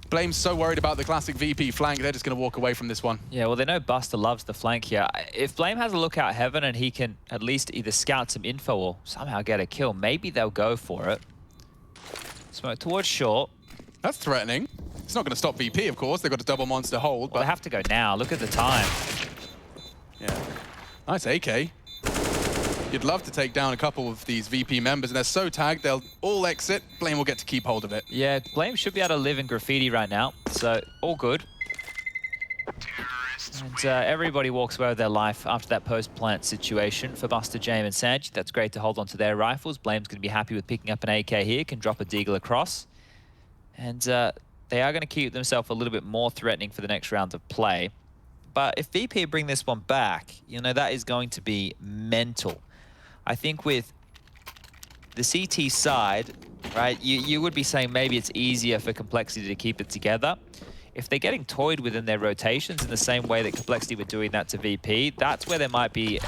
S1: Blame's so worried about the classic VP flank, they're just going to walk away from this one.
S2: Yeah, well, they know Buster loves the flank here. If Blame has a look out heaven and he can at least either scout some info or somehow get a kill, maybe they'll go for it. Smoke towards short.
S1: That's threatening. It's not going to stop VP, of course. They've got a double monster hold.
S2: Well, they have to go now. Look at the time.
S1: Yeah. Nice AK. You'd love to take down a couple of these VP members, and they're so tagged, they'll all exit. Blame will get to keep hold of it.
S2: Yeah, Blame should be able to live in Graffiti right now, so all good. And everybody walks away with their life after that post-plant situation for Buster, James, and Sanji. That's great to hold on to their rifles. Blame's going to be happy with picking up an AK here, can drop a deagle across. And they are going to keep themselves a little bit more threatening for the next round of play. But if VP bring this one back, you know, that is going to be mental. I think with the CT side, right, you would be saying maybe it's easier for Complexity to keep it together. If they're getting toyed within their rotations in the same way that Complexity were doing that to VP, that's where there might be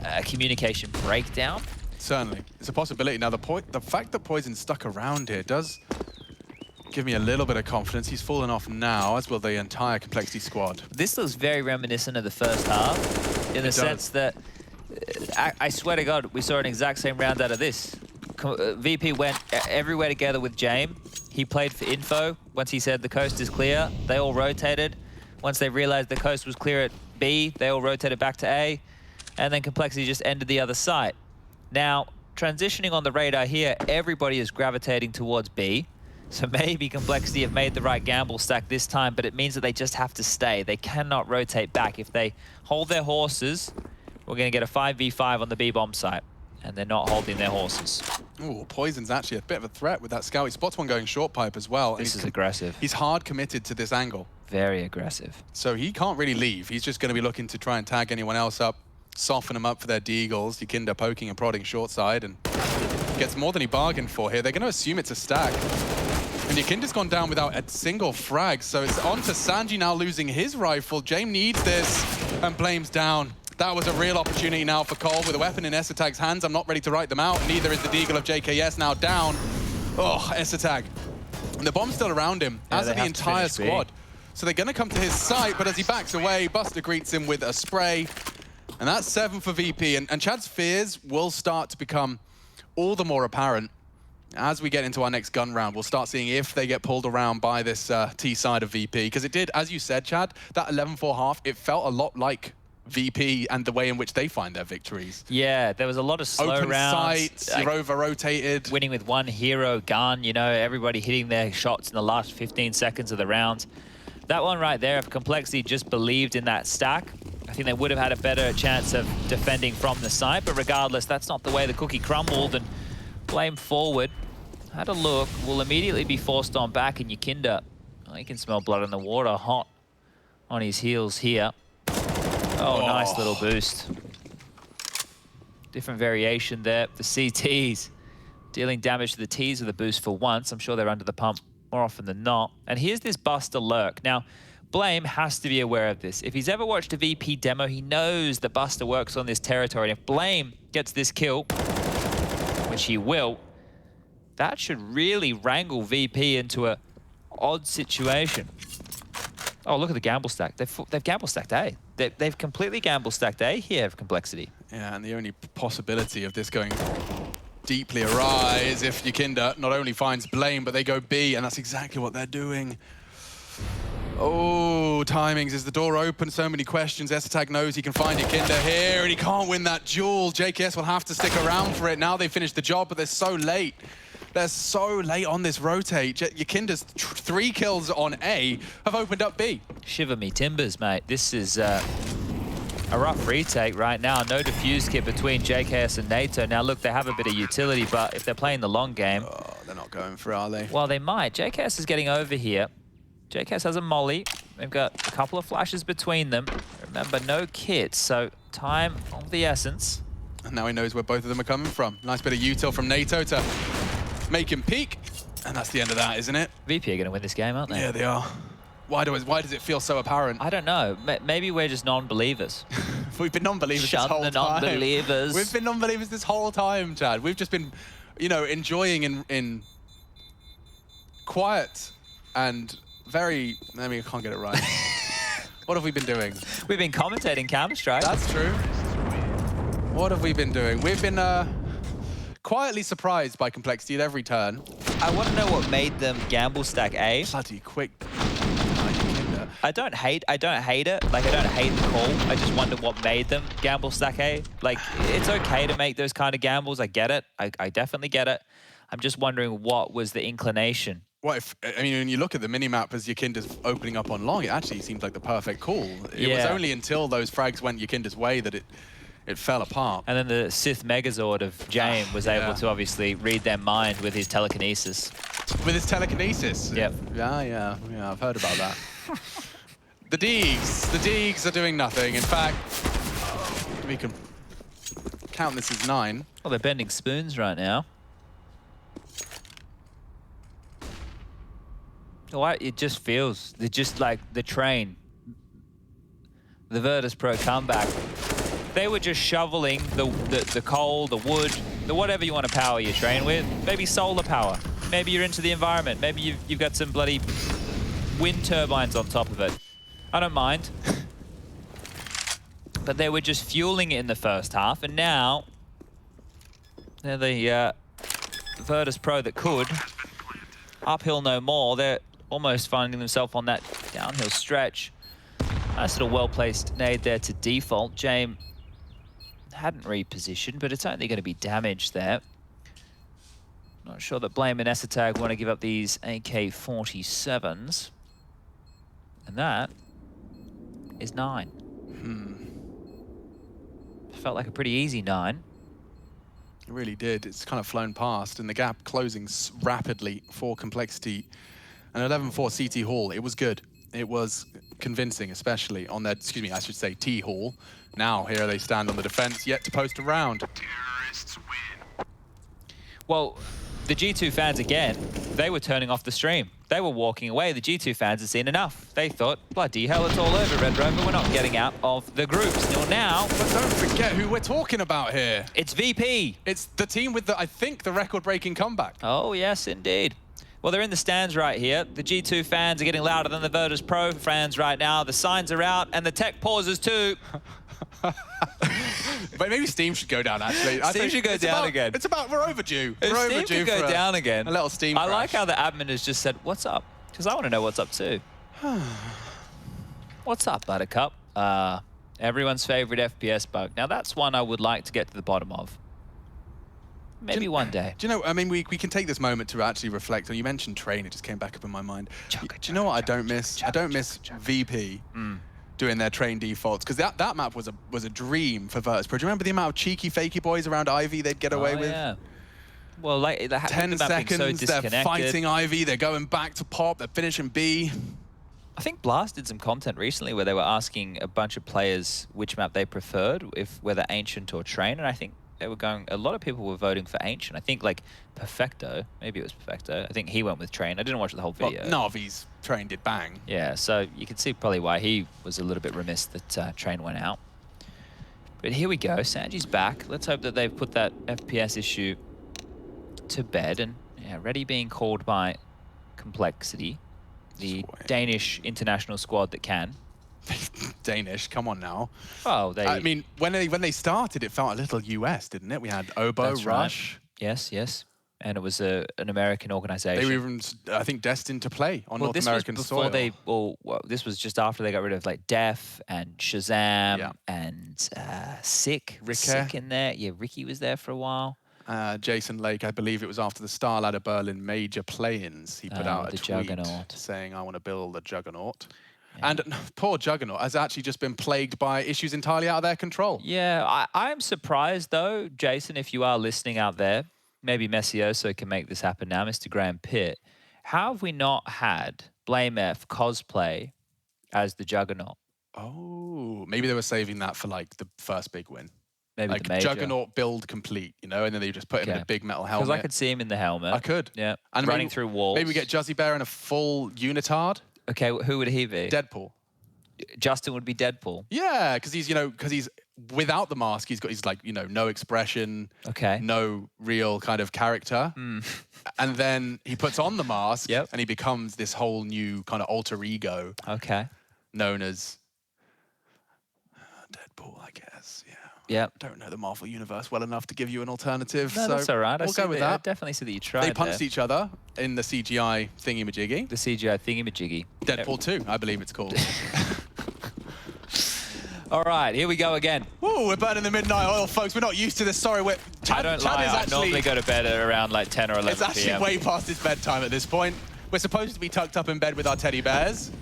S2: a communication breakdown.
S1: Certainly. It's a possibility. Now, the fact that Poison's stuck around here does give me a little bit of confidence. He's fallen off now, as will the entire Complexity squad.
S2: This looks very reminiscent of the first half, in the sense that, I swear to God, we saw an exact same round out of this. VP went everywhere together with James. He played for info. Once he said the coast is clear, they all rotated. Once they realized the coast was clear at B, they all rotated back to A. And then Complexity just ended the other site. Now, transitioning on the radar here, everybody is gravitating towards B. So maybe Complexity have made the right gamble stack this time, but it means that they just have to stay. They cannot rotate back. If they hold their horses, we're going to get a 5v5 on the B bomb site. And they're not holding their horses.
S1: Ooh, Poison's actually a bit of a threat with that scout. He spots one going short pipe as well.
S2: This is aggressive.
S1: He's hard committed to this angle.
S2: Very aggressive.
S1: So he can't really leave. He's just going to be looking to try and tag anyone else up, soften them up for their deagles. Yakinda poking and prodding short side and gets more than he bargained for here. They're going to assume it's a stack. And Yakinda's gone down without a single frag. So it's on to Sanji now losing his rifle. James needs this and Blame's down. That was a real opportunity now for Cole with a weapon in Esatag's hands. I'm not ready to write them out. Neither is the deagle of JKS now down. Oh, Esatag. And the bomb's still around him, as are the entire squad. So they're going to come to his site, but as he backs away, Buster greets him with a spray. And that's 7 for VP. And Chad's fears will start to become all the more apparent. As we get into our next gun round, we'll start seeing if they get pulled around by this T side of VP. Because it did, as you said, Chad, that 11-4 half, it felt a lot like VP and the way in which they find their victories.
S2: Yeah, there was a lot of slow
S1: open
S2: rounds.
S1: Sights, you're over-rotated.
S2: Winning with one hero gun, you know, everybody hitting their shots in the last 15 seconds of the round. That one right there, if Complexity just believed in that stack, I think they would have had a better chance of defending from the side. But regardless, that's not the way the cookie crumbled. And Blame forward, had a look, will immediately be forced on back. And Yakinda, oh, you can smell blood in the water, hot on his heels here. Oh, nice little boost. Different variation there. The CTs dealing damage to the Ts with a boost for once. I'm sure they're under the pump more often than not. And here's this Buster lurk. Now, Blame has to be aware of this. If he's ever watched a VP demo, he knows that Buster works on this territory. And if Blame gets this kill, which he will, that should really wrangle VP into a odd situation. Oh, look at the gamble stack. They've gamble stacked A. They've completely gamble stacked A here of Complexity. Yeah,
S1: and the only possibility of this going deeply awry is if Yakinda not only finds Blame, but they go B, and that's exactly what they're doing. Oh, timings. Is the door open? So many questions. Esatag knows he can find Yakinda here, and he can't win that duel. JKS will have to stick around for it. Now they finished the job, but they're so late. They're so late on this rotate. Yakinda's 3 kills on A have opened up B.
S2: Shiver me timbers, mate. This is a rough retake right now. No defuse kit between JKS and NATO. Now, look, they have a bit of utility, but if they're playing the long game...
S1: Oh, they're not going for it, are they?
S2: Well, they might. JKS is getting over here. JKS has a molly. They've got a couple of flashes between them. Remember, no kits, so time of the essence.
S1: And now he knows where both of them are coming from. Nice bit of util from NATO to make him peek. And that's the end of that, isn't it?
S2: VP are going to win this game, aren't they?
S1: Yeah, they are. Why does it feel so apparent?
S2: I don't know. Maybe we're just non-believers.
S1: We've been non-believers this whole time.
S2: Non-believers.
S1: We've been non-believers this whole time, Chad. We've just been, you know, enjoying in quiet and very... I mean, I can't get it right. What have we been doing?
S2: We've been commentating Counter-Strike.
S1: That's true. What have we been doing? We've been quietly surprised by Complexity at every turn.
S2: I want to know what made them gamble stack A.
S1: Bloody quick.
S2: I don't hate it. Like, I don't hate the call. I just wonder what made them gamble stack A. Like, it's okay to make those kind of gambles. I get it. I definitely get it. I'm just wondering what was the inclination.
S1: Well, I mean, when you look at the minimap as Yakinda's opening up on long, it actually seemed like the perfect call. It was only until those frags went Yakinda's way that it fell apart.
S2: And then the Sith Megazord of James was able to obviously read their mind with his telekinesis.
S1: With his telekinesis?
S2: Yep.
S1: Yeah, I've heard about that. The Deegs are doing nothing. In fact, we can count this as 9.
S2: Well, they're bending spoons right now. It just feels, they're just like the train, the Virtus.pro comeback. They were just shoveling the coal, the wood, the whatever you want to power your train with. Maybe solar power. Maybe you're into the environment. Maybe you've got some bloody wind turbines on top of it. I don't mind. But they were just fueling it in the first half, and now they're the Virtus.pro that could. Uphill no more. They're almost finding themselves on that downhill stretch. Nice little well-placed nade there to default. James hadn't repositioned, but it's only going to be damage there. Not sure that Blame and Esatag want to give up these AK-47s. And that is 9. Felt like a pretty easy 9.
S1: It really did. It's kind of flown past, and the gap closing rapidly for Complexity. And 11-4 CT Hall, it was good. It was convincing, especially on their, excuse me, I should say T Hall. Now here they stand on the defense, yet to post a round. Terrorists win.
S2: Well, the G2 fans, again, they were turning off the stream. They were walking away. The G2 fans had seen enough. They thought, bloody hell, it's all over, Red Rover. We're not getting out of the groups. Well, now...
S1: But don't forget who we're talking about here.
S2: It's VP.
S1: It's the team with, I think, the record-breaking comeback.
S2: Oh, yes, indeed. Well, they're in the stands right here. The G2 fans are getting louder than the Virtus.pro fans right now. The signs are out, and the tech pauses too.
S1: But maybe Steam should go down, actually.
S2: Steam should go down again.
S1: It's about, we're overdue. We're
S2: Steam
S1: overdue
S2: could go down again.
S1: A little Steam
S2: I
S1: crash.
S2: like how the admin has just said, what's up? Because I want to know what's up too. What's up, Buttercup? Everyone's favorite FPS bug. Now, that's one I would like to get to the bottom of. Maybe one day.
S1: Do you know, I mean, we can take this moment to actually reflect on, you mentioned Train, it just came back up in my mind. Do you know what I don't miss? I don't miss VP doing their Train defaults, because that map was a dream for Virtus.pro. Do you remember the amount of cheeky, fakey boys around Ivy they'd get away with?
S2: Yeah. Well, like,
S1: 10 seconds, they're fighting Ivy, they're going back to Pop, they're finishing B.
S2: I think Blast did some content recently where they were asking a bunch of players which map they preferred, whether Ancient or Train, and I think they were going, a lot of people were voting for Ancient. I think like Perfecto, maybe it was Perfecto, I think he went with Train. I didn't watch the whole video.
S1: Well, Navi's Train did bang.
S2: Yeah, so you can see probably why he was a little bit remiss that Train went out. But here we go, Sanji's back. Let's hope that they've put that FPS issue to bed, and yeah, Ready being called by Complexity, the Danish international squad that can.
S1: Danish, come on now.
S2: Oh,
S1: I mean, when they started, it felt a little US, didn't it? We had Obo, Rush.
S2: Right. Yes, yes. And it was an American organization.
S1: They were even, I think, destined to play on North American soil.
S2: This was just after they got rid of like Def and Shazam and Sick. Sick in there. Yeah, Ricky was there for a while.
S1: Jason Lake, I believe it was after the Star Ladder Berlin major play-ins, he put out a tweet
S2: Juggernaut,
S1: saying, I want to build a Juggernaut. Yeah. And poor Juggernaut has actually just been plagued by issues entirely out of their control.
S2: Yeah, I'm surprised though, Jason, if you are listening out there, maybe Messioso can make this happen now, Mr. Graham Pitt. How have we not had Blame F cosplay as the Juggernaut?
S1: Oh, maybe they were saving that for like the first big win.
S2: Maybe
S1: like
S2: the major.
S1: Juggernaut build complete, you know, and then they just put him in a big metal helmet.
S2: Because I could see him in the helmet.
S1: I could.
S2: Yeah,
S1: and
S2: running through walls.
S1: Maybe we get Juzzy Bear in a full unitard.
S2: Okay, who would he be?
S1: Deadpool.
S2: Justin would be Deadpool.
S1: Yeah, because he's, because he's without the mask, he's like, no expression, no real kind of character. And then he puts on the mask and he becomes this whole new kind of alter ego. Known as Deadpool, I guess. Yeah. I don't know the Marvel Universe well enough to give you an alternative.
S2: No, that's all right.
S1: We'll go with that.
S2: I definitely see that you tried.
S1: They punched each other in the CGI thingy-majiggy.
S2: The CGI thingy-majiggy.
S1: Deadpool 2, I believe it's called.
S2: All right, here we go again.
S1: Ooh, we're burning the midnight oil, folks. We're not used to this. Sorry,
S2: I don't lie. I normally go to bed at around like 10 or 11
S1: It's actually way past his bedtime at this point. We're supposed to be tucked up in bed with our teddy bears.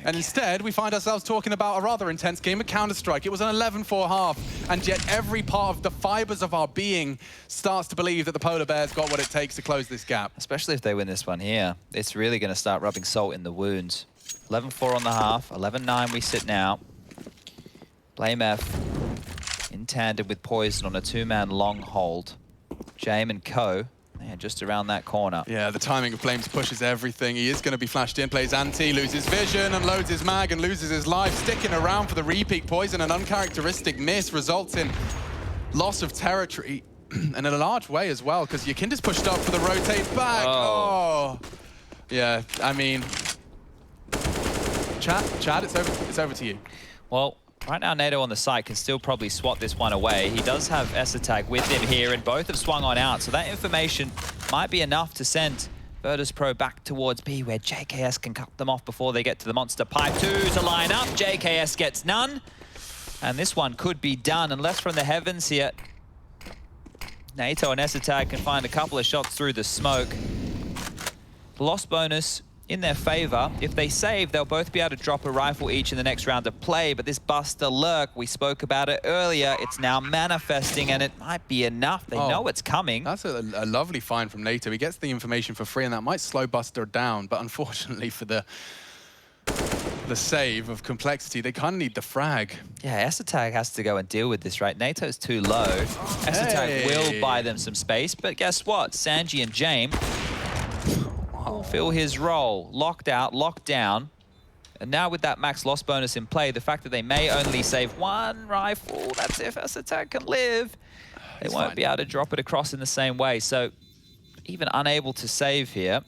S1: And instead, we find ourselves talking about a rather intense game of Counter-Strike. It was an 11-4 half, and yet every part of the fibers of our being starts to believe that the Polar Bears got what it takes to close this gap.
S2: Especially if they win this one here. It's really going to start rubbing salt in the wounds. 11-4 on the half, 11-9 we sit now. Blame F in tandem with Poison on a two-man long hold. Jame and Co. Just around that corner.
S1: Yeah, the timing of Flames pushes everything. He is going to be flashed in, plays anti, loses vision, unloads his mag and loses his life. Sticking around for the repeat. Poison, an uncharacteristic miss, results in loss of territory. And in a large way as well, because Yakinda's pushed up for the rotate back. Oh. Yeah, I mean... Chad, it's over to you.
S2: Well, Right now, NATO on the site can still probably swat this one away. He does have Esatag with him here, and both have swung on out. So that information might be enough to send Virtus.pro back towards B, where JKS can cut them off before they get to the monster pipe. 2 to line up. JKS gets none. And this one could be done, unless from the heavens here, NATO and Esatag can find a couple of shots through the smoke. Loss bonus in their favor. If they save, they'll both be able to drop a rifle each in the next round of play, but this Buster Lurk, we spoke about it earlier, it's now manifesting, and it might be enough. They know it's coming.
S1: That's a lovely find from NATO. He gets the information for free, and that might slow Buster down, but unfortunately for the save of Complexity, they kind of need the frag.
S2: Yeah, Esatag has to go and deal with this, right? NATO's too low. Esatag will buy them some space, but guess what? Sanji and James will fill his role. Locked out, locked down. And now with that max loss bonus in play, the fact that they may only save 1 rifle, that's if Esatag can live. They won't be able to drop it across in the same way. So even unable to save here.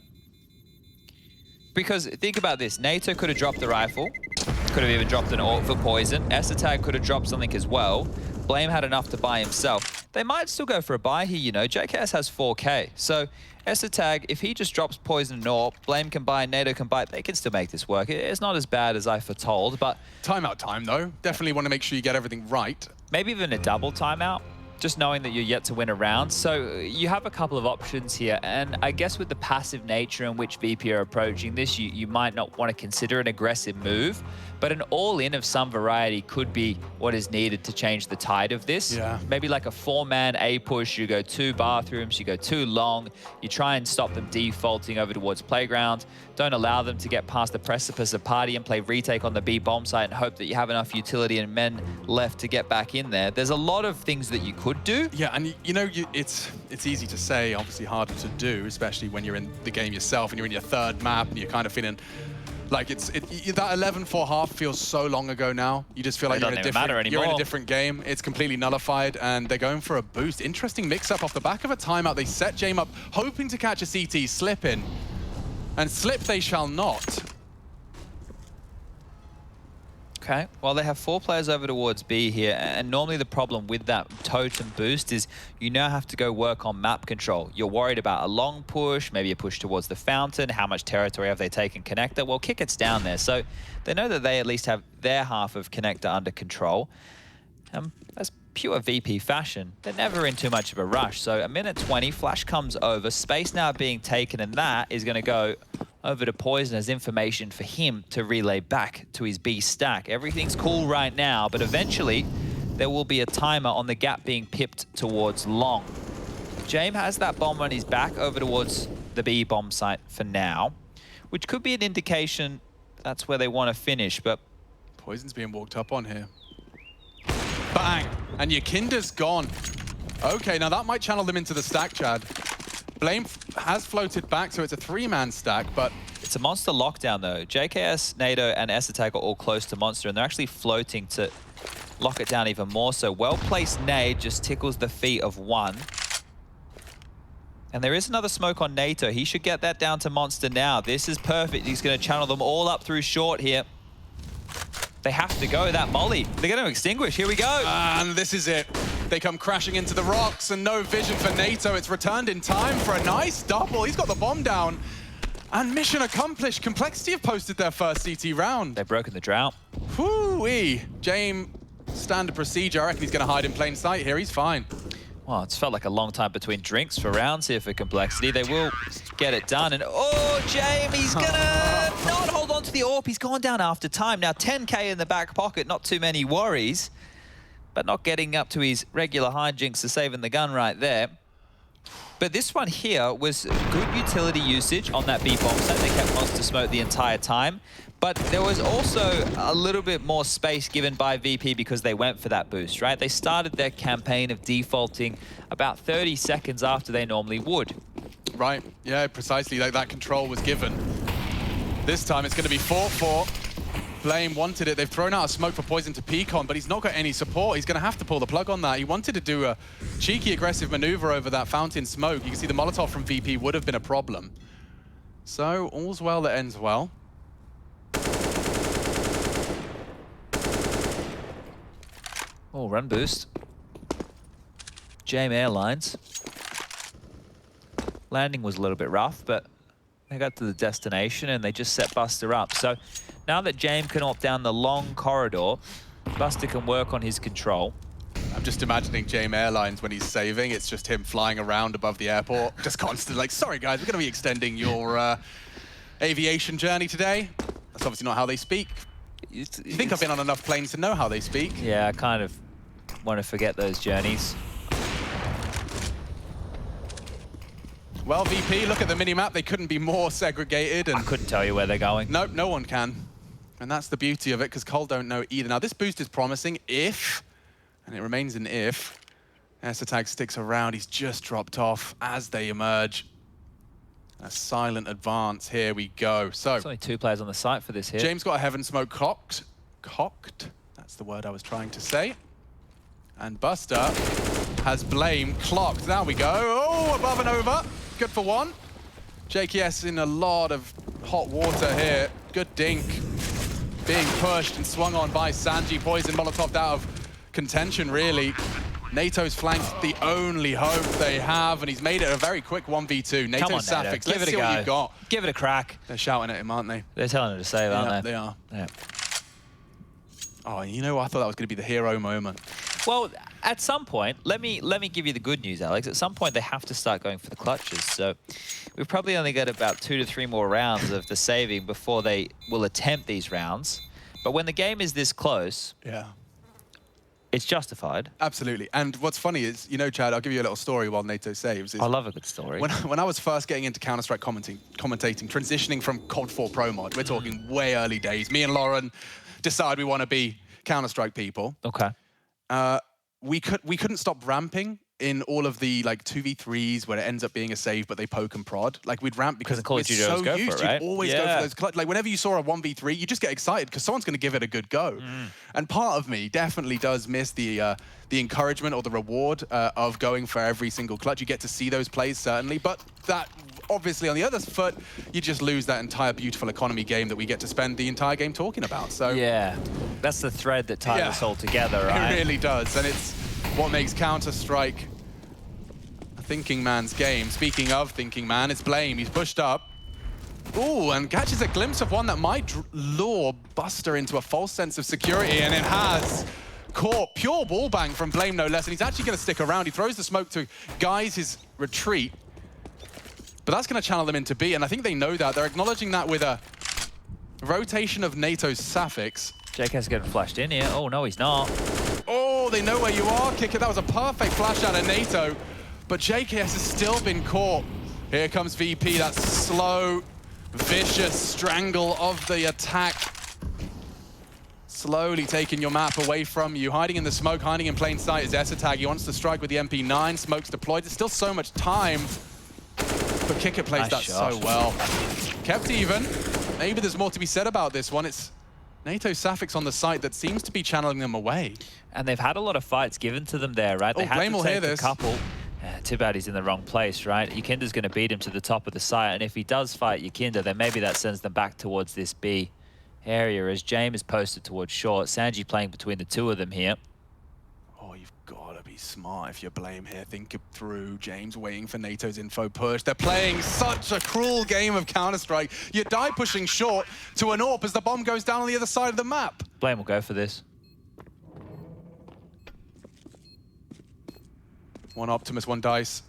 S2: Because think about this, NATO could have dropped the rifle, could have even dropped an AWP for poison. Esatag could have dropped something as well. Blame had enough to buy himself. They might still go for a buy here, you know. JKS has 4K. So Esatag, if he just drops poison and AWP, Blame can buy, NATO can buy, they can still make this work. It's not as bad as I foretold, but...
S1: Timeout time, though. Definitely want to make sure you get everything right.
S2: Maybe even a double timeout. Just knowing that you're yet to win a round. So you have a couple of options here. And I guess with the passive nature in which VP are approaching this, you might not want to consider an aggressive move. But an all-in of some variety could be what is needed to change the tide of this.
S1: Yeah.
S2: Maybe like a 4-man A push, you go 2 bathrooms, you go 2 long, you try and stop them defaulting over towards playground. Don't allow them to get past the precipice of party and play retake on the B bomb site and hope that you have enough utility and men left to get back in there. There's a lot of things that you could do.
S1: Yeah, and you know, it's easy to say, obviously harder to do, especially when you're in the game yourself and you're in your 3rd map and you're kind of feeling like that 11-4 half feels so long ago now. You just feel like you're in a different game. It's completely nullified, and they're going for a boost. Interesting mix-up off the back of a timeout. They set James up, hoping to catch a CT slip in, and slip they shall not.
S2: Okay, well, they have 4 players over towards B here, and normally the problem with that totem boost is you now have to go work on map control. You're worried about a long push, maybe a push towards the fountain, how much territory have they taken connector? Well, Kickit's down there, so they know that they at least have their half of connector under control. That's pure VP fashion. They're never in too much of a rush, so a minute 20, flash comes over, space now being taken, and that is going to go over to Poison as information for him to relay back to his B stack. Everything's cool right now, but eventually there will be a timer on the gap being pipped towards long. James has that bomb on his back over towards the B bomb site for now, which could be an indication that's where they want to finish, but...
S1: Poison's being walked up on here. Bang! And your Kinder's gone. Okay, now that might channel them into the stack, Chad. Blame has floated back, so it's a 3-man stack, but...
S2: It's a monster lockdown, though. JKS, NATO, and Esatag are all close to monster, and they're actually floating to lock it down even more so. Well-placed nade just tickles the feet of one. And there is another smoke on NATO. He should get that down to monster now. This is perfect. He's going to channel them all up through short here. They have to go, that molly. They're going to extinguish. Here we go.
S1: And this is it. They come crashing into the rocks, and no vision for NATO. It's returned in time for a nice double. He's got the bomb down. And mission accomplished. Complexity have posted their first CT round.
S2: They've broken the drought.
S1: Whoo-wee. James, standard procedure. I reckon he's going to hide in plain sight here. He's fine.
S2: Well, it's felt like a long time between drinks for rounds here for Complexity. They will get it done. And, oh, James, he's going to not hold on to the AWP. He's gone down after time. Now, 10K in the back pocket, not too many worries. But not getting up to his regular hijinks to saving the gun right there. But this one here was good utility usage on that B bomb set. They kept Monster Smoke the entire time. But there was also a little bit more space given by VP because they went for that boost, right? They started their campaign of defaulting about 30 seconds after they normally would.
S1: Right, yeah, precisely. Like that control was given. This time it's going to be 4-4. Blame wanted it. They've thrown out a smoke for Poison to peek on, but he's not got any support. He's going to have to pull the plug on that. He wanted to do a cheeky, aggressive maneuver over that fountain smoke. You can see the Molotov from VP would have been a problem. So, all's well that ends well.
S2: Oh, run boost. JAME Airlines. Landing was a little bit rough, but they got to the destination and they just set Buster up. So now that JAME can opt down the long corridor, Buster can work on his control.
S1: I'm just imagining JAME Airlines when he's saving. It's just him flying around above the airport, just constantly like, sorry guys, we're going to be extending your aviation journey today. That's obviously not how they speak. You think I've been on enough planes to know how they speak?
S2: Yeah, I kind of want to forget those journeys.
S1: Well, VP, look at the mini-map. They couldn't be more segregated. And
S2: I couldn't tell you where they're going.
S1: Nope, no one can. And that's the beauty of it, because Cole don't know either. Now, this boost is promising if, and it remains an if, ESL sticks around. He's just dropped off as they emerge. A silent advance. Here we go. So,
S2: there's only 2 players on the site for this hit.
S1: James got a heaven smoke cocked. That's the word I was trying to say. And Buster has Blame clocked. There we go. Oh, above and over. Good for one. JKS in a lot of hot water here. Good dink. Being pushed and swung on by Sanji. Poison Molotov out of contention, really. NATO's flanked the only hope they have, and he's made it a very quick 1v2. NATO Safix, let's see what you've got.
S2: Give it a crack.
S1: They're shouting at him, aren't they?
S2: They're telling him to save, aren't
S1: they? They are.
S2: Yeah.
S1: Oh, you know, I thought that was going to be the hero moment.
S2: Well, at some point, let me give you the good news, Alex. At some point, they have to start going for the clutches. So we've probably only got about 2 to 3 more rounds of the saving before they will attempt these rounds. But when the game is this close,
S1: yeah,
S2: it's justified.
S1: Absolutely. And what's funny is, you know, Chad, I'll give you a little story while NATO saves.
S2: I love a good story.
S1: When I was first getting into Counter-Strike commentating, transitioning from COD 4 Pro Mod, we're talking way early days. Me and Lauren decide we want to be Counter-Strike people.
S2: Okay.
S1: We couldn't stop ramping in all of the like 2v3s where it ends up being a save, but they poke and prod. Like we'd ramp because we're so used to always go for those. Like whenever you saw a 1v3, you just get excited because someone's going to give it a good go. And part of me definitely does miss the encouragement or the reward of going for every single clutch. You get to see those plays certainly, but that obviously on the other foot, you just lose that entire beautiful economy game that we get to spend the entire game talking about. So
S2: yeah, that's the thread that ties us all together, right?
S1: It really does, and it's what makes Counter-Strike a thinking man's game. Speaking of thinking man, it's Blame. He's pushed up. Ooh, and catches a glimpse of one that might lure Buster into a false sense of security, and it has caught pure ball bang from Blame, no less, and he's actually going to stick around. He throws the smoke to guise his retreat, but that's going to channel them into B, and I think they know that. They're acknowledging that with a rotation of NATO's Safix.
S2: JK's getting flashed in here. Oh, no, he's not.
S1: Oh, they know where you are, Kicker. That was a perfect flash out of NATO, but JKS has still been caught. Here comes VP, that slow, vicious strangle of the attack. Slowly taking your map away from you. Hiding in the smoke, hiding in plain sight is ESL. He wants to strike with the MP9. Smoke's deployed. There's still so much time, but Kicker plays that so well. Kept even. Maybe there's more to be said about this one. It's NATO Safix on the site that seems to be channeling them away.
S2: And they've had a lot of fights given to them there, right? They had
S1: Blame will hear this.
S2: A couple. Too bad he's in the wrong place, right? Yakinda's going to beat him to the top of the site, and if he does fight Yakinda, then maybe that sends them back towards this B area as James is posted towards short. Sanji playing between the two of them here.
S1: Oh, you've got to be smart if you're Blame here. Think it through. James waiting for NATO's info push. They're playing such a cruel game of Counter-Strike. You die pushing short to an AWP as the bomb goes down on the other side of the map.
S2: Blame will go for this.
S1: One Optimus, one Dice.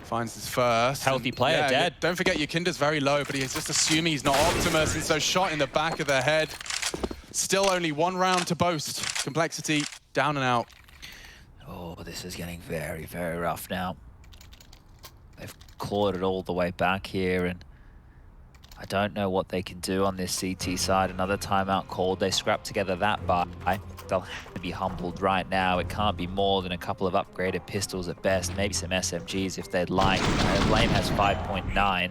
S1: Finds his first.
S2: Healthy player, dead.
S1: Don't forget Yakinda's very low, but he's just assuming he's not Optimus, and so shot in the back of the head. Still only one round to boast. Complexity down and out.
S2: Oh, this is getting very, very rough now. They've clawed it all the way back here, and I don't know what they can do on this CT side. Another timeout called. They scrap together that buy. They'll have to be humbled right now. It can't be more than a couple of upgraded pistols at best, maybe some SMGs if they'd like. Blame has 5.9.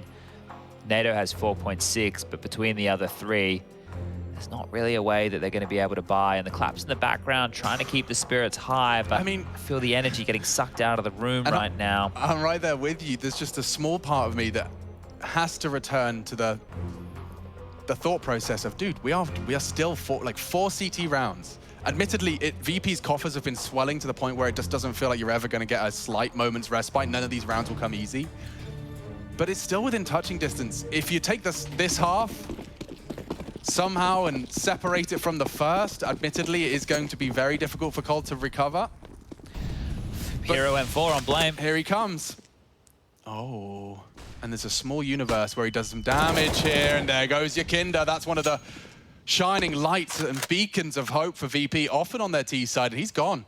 S2: NATO has 4.6, but between the other three, there's not really a way that they're going to be able to buy. And the claps in the background trying to keep the spirits high, but I mean, I feel the energy getting sucked out of the room right now.
S1: I'm right there with you. There's just a small part of me that has to return to the thought process of, dude, we are still four CT rounds, Admittedly, VP's coffers have been swelling to the point where it just doesn't feel like you're ever going to get a slight moment's respite. None of these rounds will come easy. But it's still within touching distance. If you take this half somehow and separate it from the first, admittedly, it is going to be very difficult for Cold to recover.
S2: Hero M4 on Blame.
S1: Here he comes. Oh, and there's a small universe where he does some damage here, and there goes Yakinda. That's one of the shining lights and beacons of hope for VP, often on their T side, and he's gone.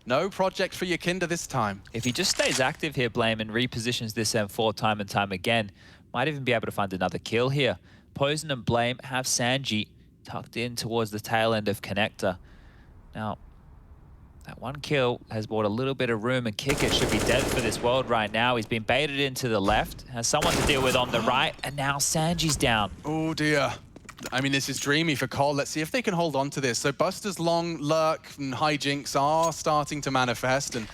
S1: No project for Yakinda this time.
S2: If he just stays active here, Blame, and repositions this M4 time and time again, might even be able to find another kill here. Poison and Blame have Sanji tucked in towards the tail end of Connector. Now, that one kill has bought a little bit of room, and Kickit should be dead for this world right now. He's been baited into the left, has someone to deal with on the right, and now Sanji's down.
S1: Oh dear. I mean, this is dreamy for Cole. Let's see if they can hold on to this. So Buster's long lurk and hijinks are starting to manifest, and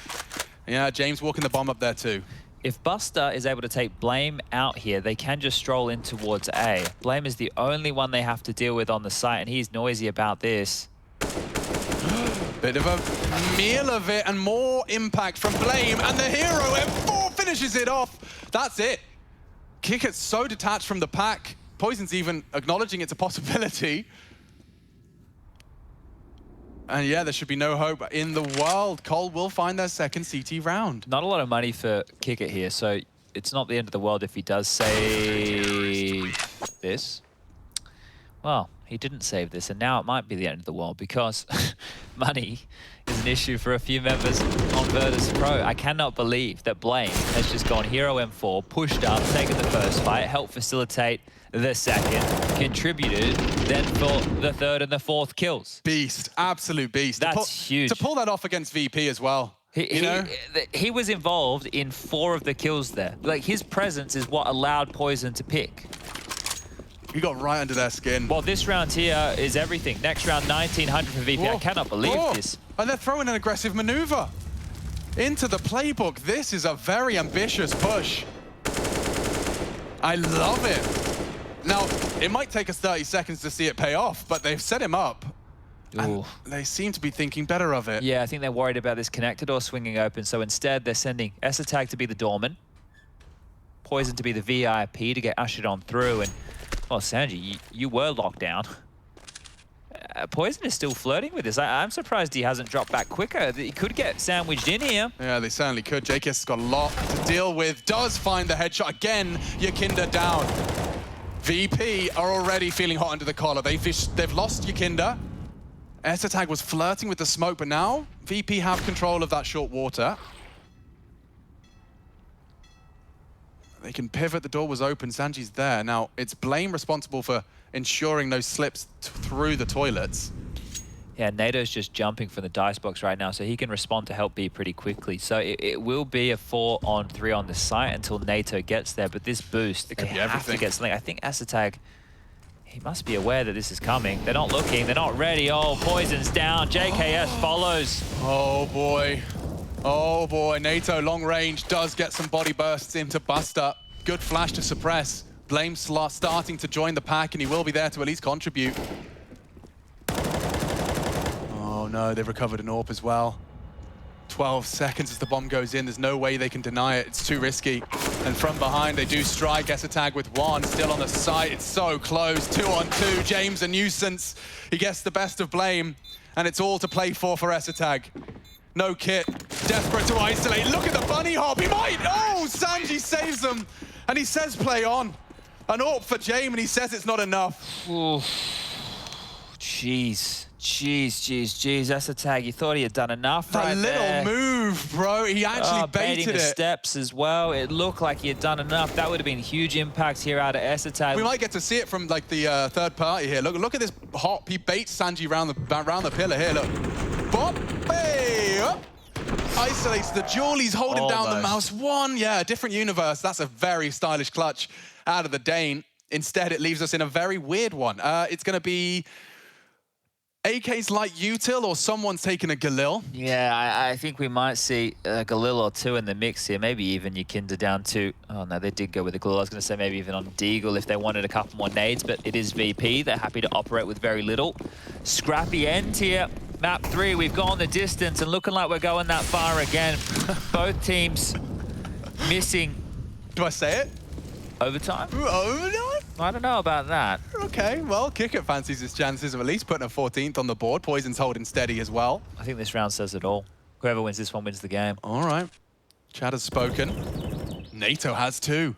S1: yeah, James walking the bomb up there too.
S2: If Buster is able to take Blame out here, they can just stroll in towards A. Blame is the only one they have to deal with on the site, and he's noisy about this.
S1: Bit of a meal of it, and more impact from Blame, and the hero M4 finishes it off. That's it. Kickit's so detached from the pack. Poison's even acknowledging it's a possibility. And yeah, there should be no hope in the world. Cole will find their second CT round.
S2: Not a lot of money for Kickit here, so it's not the end of the world if he does save this. Well, he didn't save this, and now it might be the end of the world because money is an issue for a few members on Virtus.pro. I cannot believe that Blame has just gone Hero M4, pushed up, taken the first fight, helped facilitate the second, contributed then for the third and the fourth kills.
S1: Beast, absolute beast.
S2: That's huge.
S1: To pull that off against VP as well.
S2: He was involved in 4 of the kills there. Like, his presence is what allowed Poison to pick.
S1: He got right under their skin.
S2: Well, this round here is everything. Next round, 1900 for VP. Whoa. I cannot believe this.
S1: And they're throwing an aggressive maneuver into the playbook. This is a very ambitious push. I love it. Now, it might take us 30 seconds to see it pay off, but they've set him up. And they seem to be thinking better of it.
S2: Yeah, I think they're worried about this connector door swinging open, so instead they're sending Esatag to be the doorman, Poison to be the VIP to get ushered on through, and, well, Sanji, you were locked down. Poison is still flirting with this. I'm surprised he hasn't dropped back quicker. He could get sandwiched in here.
S1: Yeah, they certainly could. JKS has got a lot to deal with. Does find the headshot again. Yakinda down. VP are already feeling hot under the collar. They've lost Yakinda. Esatag was flirting with the smoke, but now VP have control of that short water. They can pivot. The door was open. Sanji's there. Now, it's Blame responsible for ensuring no slips through the toilets.
S2: Yeah, NATO's just jumping from the dice box right now, so he can respond to help B pretty quickly. So it will be a 4-on-3 on the site until NATO gets there, but this boost, they have to get something. I think Esatag, he must be aware that this is coming. They're not looking, they're not ready. Oh, Poison's down, JKS follows.
S1: Oh boy, oh boy. NATO long range does get some body bursts into Buster. Good flash to suppress. Blame starting to join the pack, and he will be there to at least contribute. Oh no, they've recovered an AWP as well. 12 seconds as the bomb goes in. There's no way they can deny it. It's too risky. And from behind, they do strike. Esatag with 1, still on the site. It's so close. 2-on-2. James a nuisance. He gets the best of Blame, and it's all to play for Esatag. No kit. Desperate to isolate. Look at the bunny hop. He might. Oh, Sanji saves them, and he says play on. An AWP for James, and he says it's not enough.
S2: Ooh. Jeez. Jeez. Esatag, you thought he had done enough right there.
S1: A little move, bro. He actually baited
S2: the steps as well. It looked like he had done enough. That would have been huge impact here out of Esatag.
S1: We might get to see it from like the third party here. Look at this hop. He baits Sanji round the pillar here. Look. Bop. Hey. Up. Isolates the jewel. He's holding down the mouse. 1. Yeah, a different universe. That's a very stylish clutch out of the Dane. Instead, it leaves us in a very weird one. It's going to be AK's light util, or someone's taking a Galil.
S2: Yeah, I think we might see a Galil or 2 in the mix here. Maybe even Yakinda down to... Oh, no, they did go with a Galil. I was going to say maybe even on Deagle if they wanted a couple more nades, but it is VP. They're happy to operate with very little. Scrappy end here Map 3, we've gone the distance and looking like we're going that far again. Both teams missing.
S1: Do I say it?
S2: Overtime?
S1: Overtime?
S2: I don't know about that.
S1: Okay, well, Kicker fancies his chances of at least putting a 14th on the board. Poison's holding steady as well.
S2: I think this round says it all. Whoever wins this one wins the game.
S1: All right. Chad has spoken. NATO has too.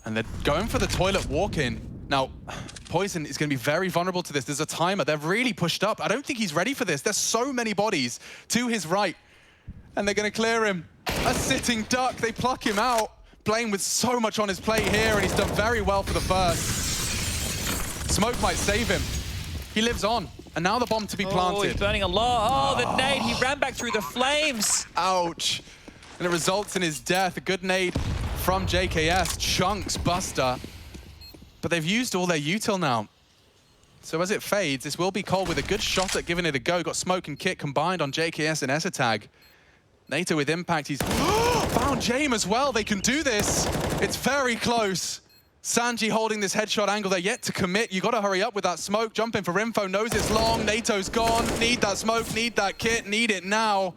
S1: And they're going for the toilet walk-in. Now, Poison is going to be very vulnerable to this. There's a timer. They're really pushed up. I don't think he's ready for this. There's so many bodies to his right. And they're going to clear him. A sitting duck. They pluck him out. Blame with so much on his plate here, and he's done very well for the first. Smoke might save him. He lives on. And now the bomb to be planted.
S2: Oh, he's burning a lot. Oh, the nade. He ran back through the flames.
S1: Ouch. And it results in his death. A good nade from JKS. Chunks Buster. But they've used all their util now. So as it fades, this will be Cole with a good shot at giving it a go. Got Smoke and Kit combined on JKS and Esatag. NATO with impact. He's found Jame as well. They can do this. It's very close. Sanji holding this headshot angle. They're yet to commit. You got to hurry up with that smoke. Jump in for info. Knows it's long. NATO's gone. Need that smoke. Need that kit. Need it now.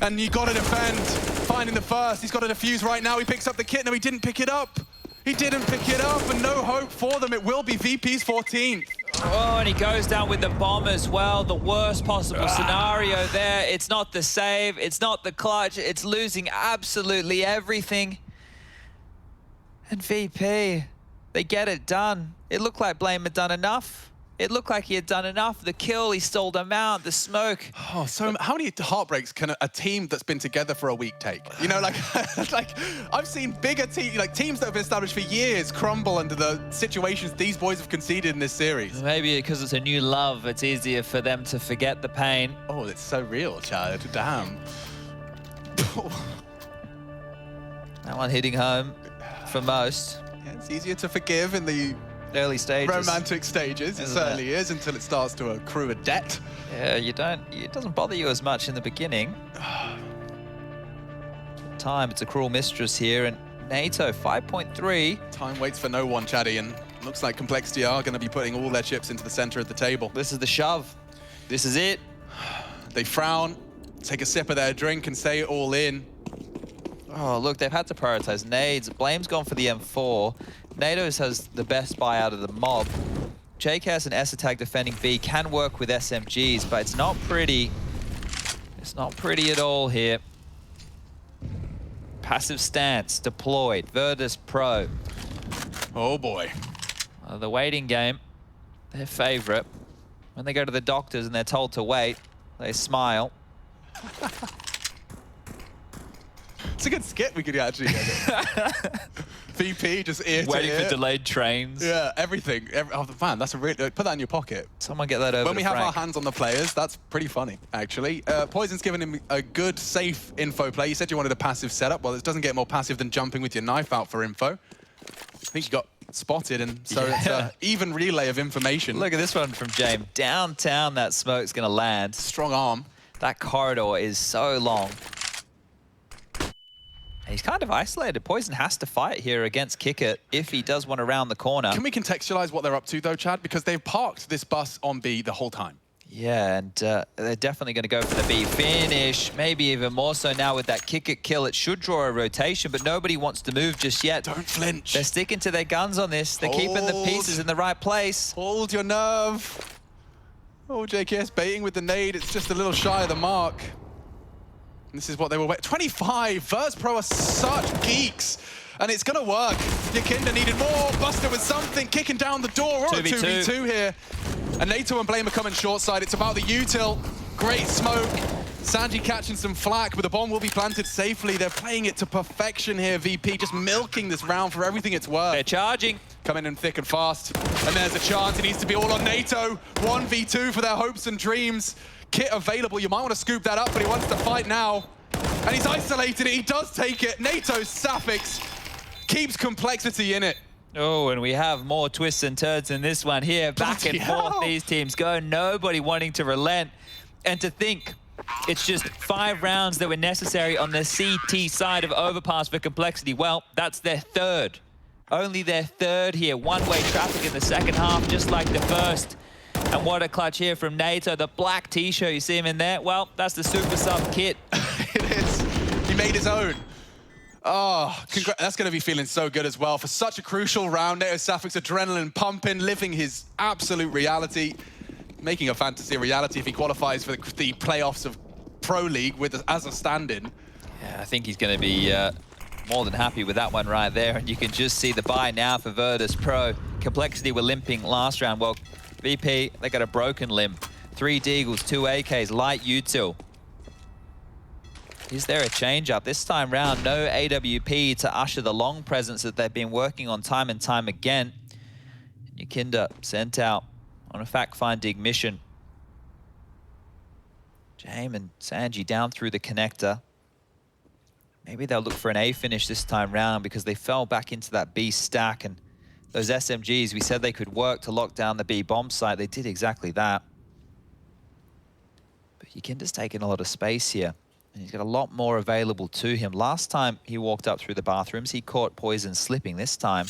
S1: And you got to defend. Finding the first. He's got to defuse right now. He picks up the kit. No, he didn't pick it up. He didn't pick it up, and no hope for them. It will be VP's 14th.
S2: Oh, and he goes down with the bomb as well. The worst possible scenario there. It's not the save. It's not the clutch. It's losing absolutely everything. And VP, they get it done. It looked like Blame had done enough. It looked like he had done enough. The kill, he stole them out. The smoke.
S1: Oh, so how many heartbreaks can a team that's been together for a week take? You know, like, like I've seen bigger teams, like teams that have been established for years, crumble under the situations these boys have conceded in this series.
S2: Maybe because it's a new love, it's easier for them to forget the pain.
S1: Oh, it's so real, Chad. Damn.
S2: That one hitting home for most.
S1: Yeah, it's easier to forgive in the
S2: early stages.
S1: Romantic stages, it certainly is, until it starts to accrue a debt.
S2: Yeah, it doesn't bother you as much in the beginning. Time, it's a cruel mistress here, and NATO 5.3.
S1: Time waits for no one, Chaddy, and looks like Complexity are going to be putting all their chips into the center of the table.
S2: This is the shove. This is it.
S1: They frown, take a sip of their drink, and say it all in.
S2: Oh, look, they've had to prioritize nades. Blame's gone for the M4. NATO's has the best buy out of the mob. JKS and Esatag defending B can work with SMGs, but it's not pretty. It's not pretty at all here. Passive stance deployed. Virtus.pro.
S1: Oh boy.
S2: The waiting game, their favorite. When they go to the doctors and they're told to wait, they smile.
S1: It's a good skit we could actually get. VP just ear to
S2: Waiting
S1: ear.
S2: for delayed trains.
S1: Yeah, everything. Oh, man, that's a really... Put that in your pocket.
S2: Someone get that over
S1: When we
S2: to
S1: have
S2: Frank.
S1: our hands on the players, that's pretty funny, actually. Poison's given him a good, safe info play. You said you wanted a passive setup. Well, it doesn't get more passive than jumping with your knife out for info. I think you got spotted, and so it's an even relay of information.
S2: Look at this one from James. Downtown, that smoke's going to land.
S1: Strong arm.
S2: That corridor is so long. He's kind of isolated. Poison has to fight here against Kickit if he does want to round the corner.
S1: Can we contextualize what they're up to, though, Chad? Because they've parked this bus on B the whole time.
S2: Yeah, and they're definitely going to go for the B finish. Maybe even more so now with that Kickit kill. It should draw a rotation, but nobody wants to move just yet.
S1: Don't flinch.
S2: They're sticking to their guns on this. They're keeping the pieces in the right place.
S1: Hold your nerve. Oh, JKS baiting with the nade. It's just a little shy of the mark. This is what they were waiting. 25. Virtus.pro are such geeks. And it's going to work. Yakinda needed more. Buster with something. Kicking down the door. Or 2v2 here. And NATO and Blame are coming short side. It's about the util. Great smoke. Sanji catching some flack, but the bomb will be planted safely. They're playing it to perfection here, VP. Just milking this round for everything it's worth.
S2: They're charging.
S1: Coming in thick and fast. And there's a chance. It needs to be all on NATO. 1v2 for their hopes and dreams. Kit available. You might want to scoop that up, but he wants to fight now. And he's isolated it. He does take it. NATO's Sapphics keeps Complexity in it.
S2: Oh, and we have more twists and turns in this one here. Back and forth these teams go. Nobody wanting to relent. And to think, it's just 5 rounds that were necessary on the CT side of Overpass for Complexity. Well, that's their third. Only their third here. One-way traffic in the second half, just like the first. And what a clutch here from NATO. The black t-shirt, you see him in there? Well, that's the super sub kit.
S1: It is. He made his own. Oh, that's going to be feeling so good as well. For such a crucial round, NATO Safik's adrenaline pumping, living his absolute reality, making a fantasy a reality if he qualifies for the playoffs of Pro League as a stand-in.
S2: Yeah, I think he's going to be more than happy with that one right there. And you can just see the buy now for Virtus.pro. Complexity were limping last round. Well, VP, they got a broken limb. 3 Deagles, 2 AKs, light util. Is there a change-up? This time round, no AWP to usher the long presence that they've been working on time and time again. Yukinda sent out on a fact-finding mission. Jaime and Sanji down through the connector. Maybe they'll look for an A finish this time round because they fell back into that B stack, and those SMGs, we said they could work to lock down the B bomb site. They did exactly that. But Yukinda's taking a lot of space here, and he's got a lot more available to him. Last time he walked up through the bathrooms, he caught Poison slipping. This time,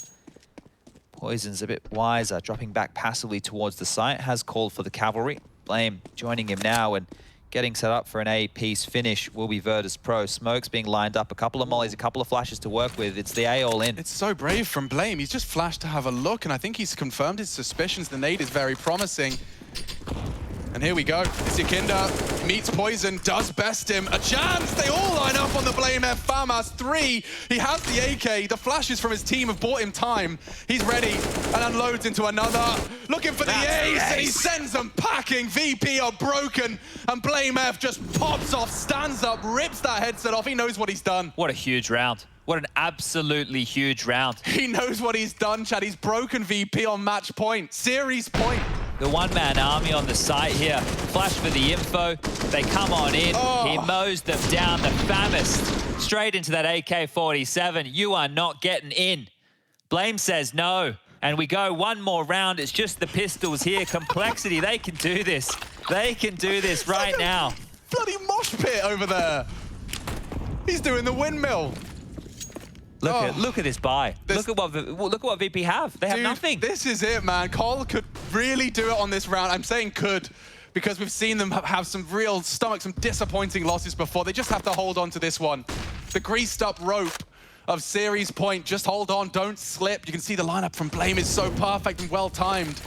S2: Poison's a bit wiser, dropping back passively towards the site, has called for the cavalry. Blame joining him now, and getting set up for an A-piece finish will be Virtus.pro. Smoke's being lined up, a couple of mollies, a couple of flashes to work with. It's the A all in.
S1: It's so brave from Blame. He's just flashed to have a look, and I think he's confirmed his suspicions. The nade is very promising. And here we go. It's Yukinda, meets Poison, does best him. A chance! They all line up on the Blame F. Famas 3. He has the AK. The flashes from his team have bought him time. He's ready and unloads into another. Looking for the ace, and he sends them packing. VP are broken, and Blame F just pops off, stands up, rips that headset off. He knows what he's done.
S2: What a huge round. What an absolutely huge round.
S1: He knows what he's done, Chad. He's broken VP on match point, series point.
S2: The one-man army on the site here. Flash for the info. They come on in.
S1: Oh.
S2: He mows them down. The Famist straight into that AK-47. You are not getting in. Blame says no. And we go one more round. It's just the pistols here. Complexity, they can do this. They can do this right now.
S1: Bloody mosh pit over there. He's doing the windmill.
S2: Look at this buy. Look at what VP have. They have nothing.
S1: This is it, man. Cole could really do it on this round. I'm saying could, because we've seen them have some real some disappointing losses before. They just have to hold on to this one. The greased up rope of series point. Just hold on, don't slip. You can see the lineup from Blame is so perfect and well timed.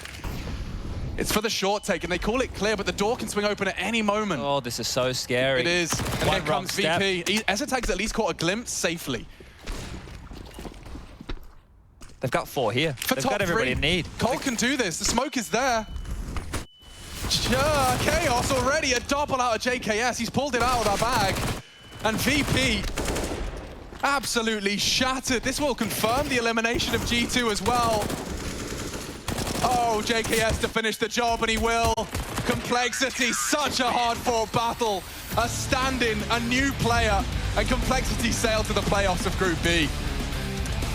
S1: It's for the short take, and they call it clear, but the door can swing open at any moment.
S2: Oh, this is so scary.
S1: It is. And here comes VP. Ezatag's at least caught a glimpse safely.
S2: They've got 4 here. They've got everybody in need.
S1: Cole can do this. The smoke is there. Chaos already. A double out of JKS. He's pulled it out of that bag. And VP absolutely shattered. This will confirm the elimination of G2 as well. Oh, JKS to finish the job, and he will. Complexity, such a hard-fought battle. A stand-in, a new player, and Complexity sailed to the playoffs of Group B.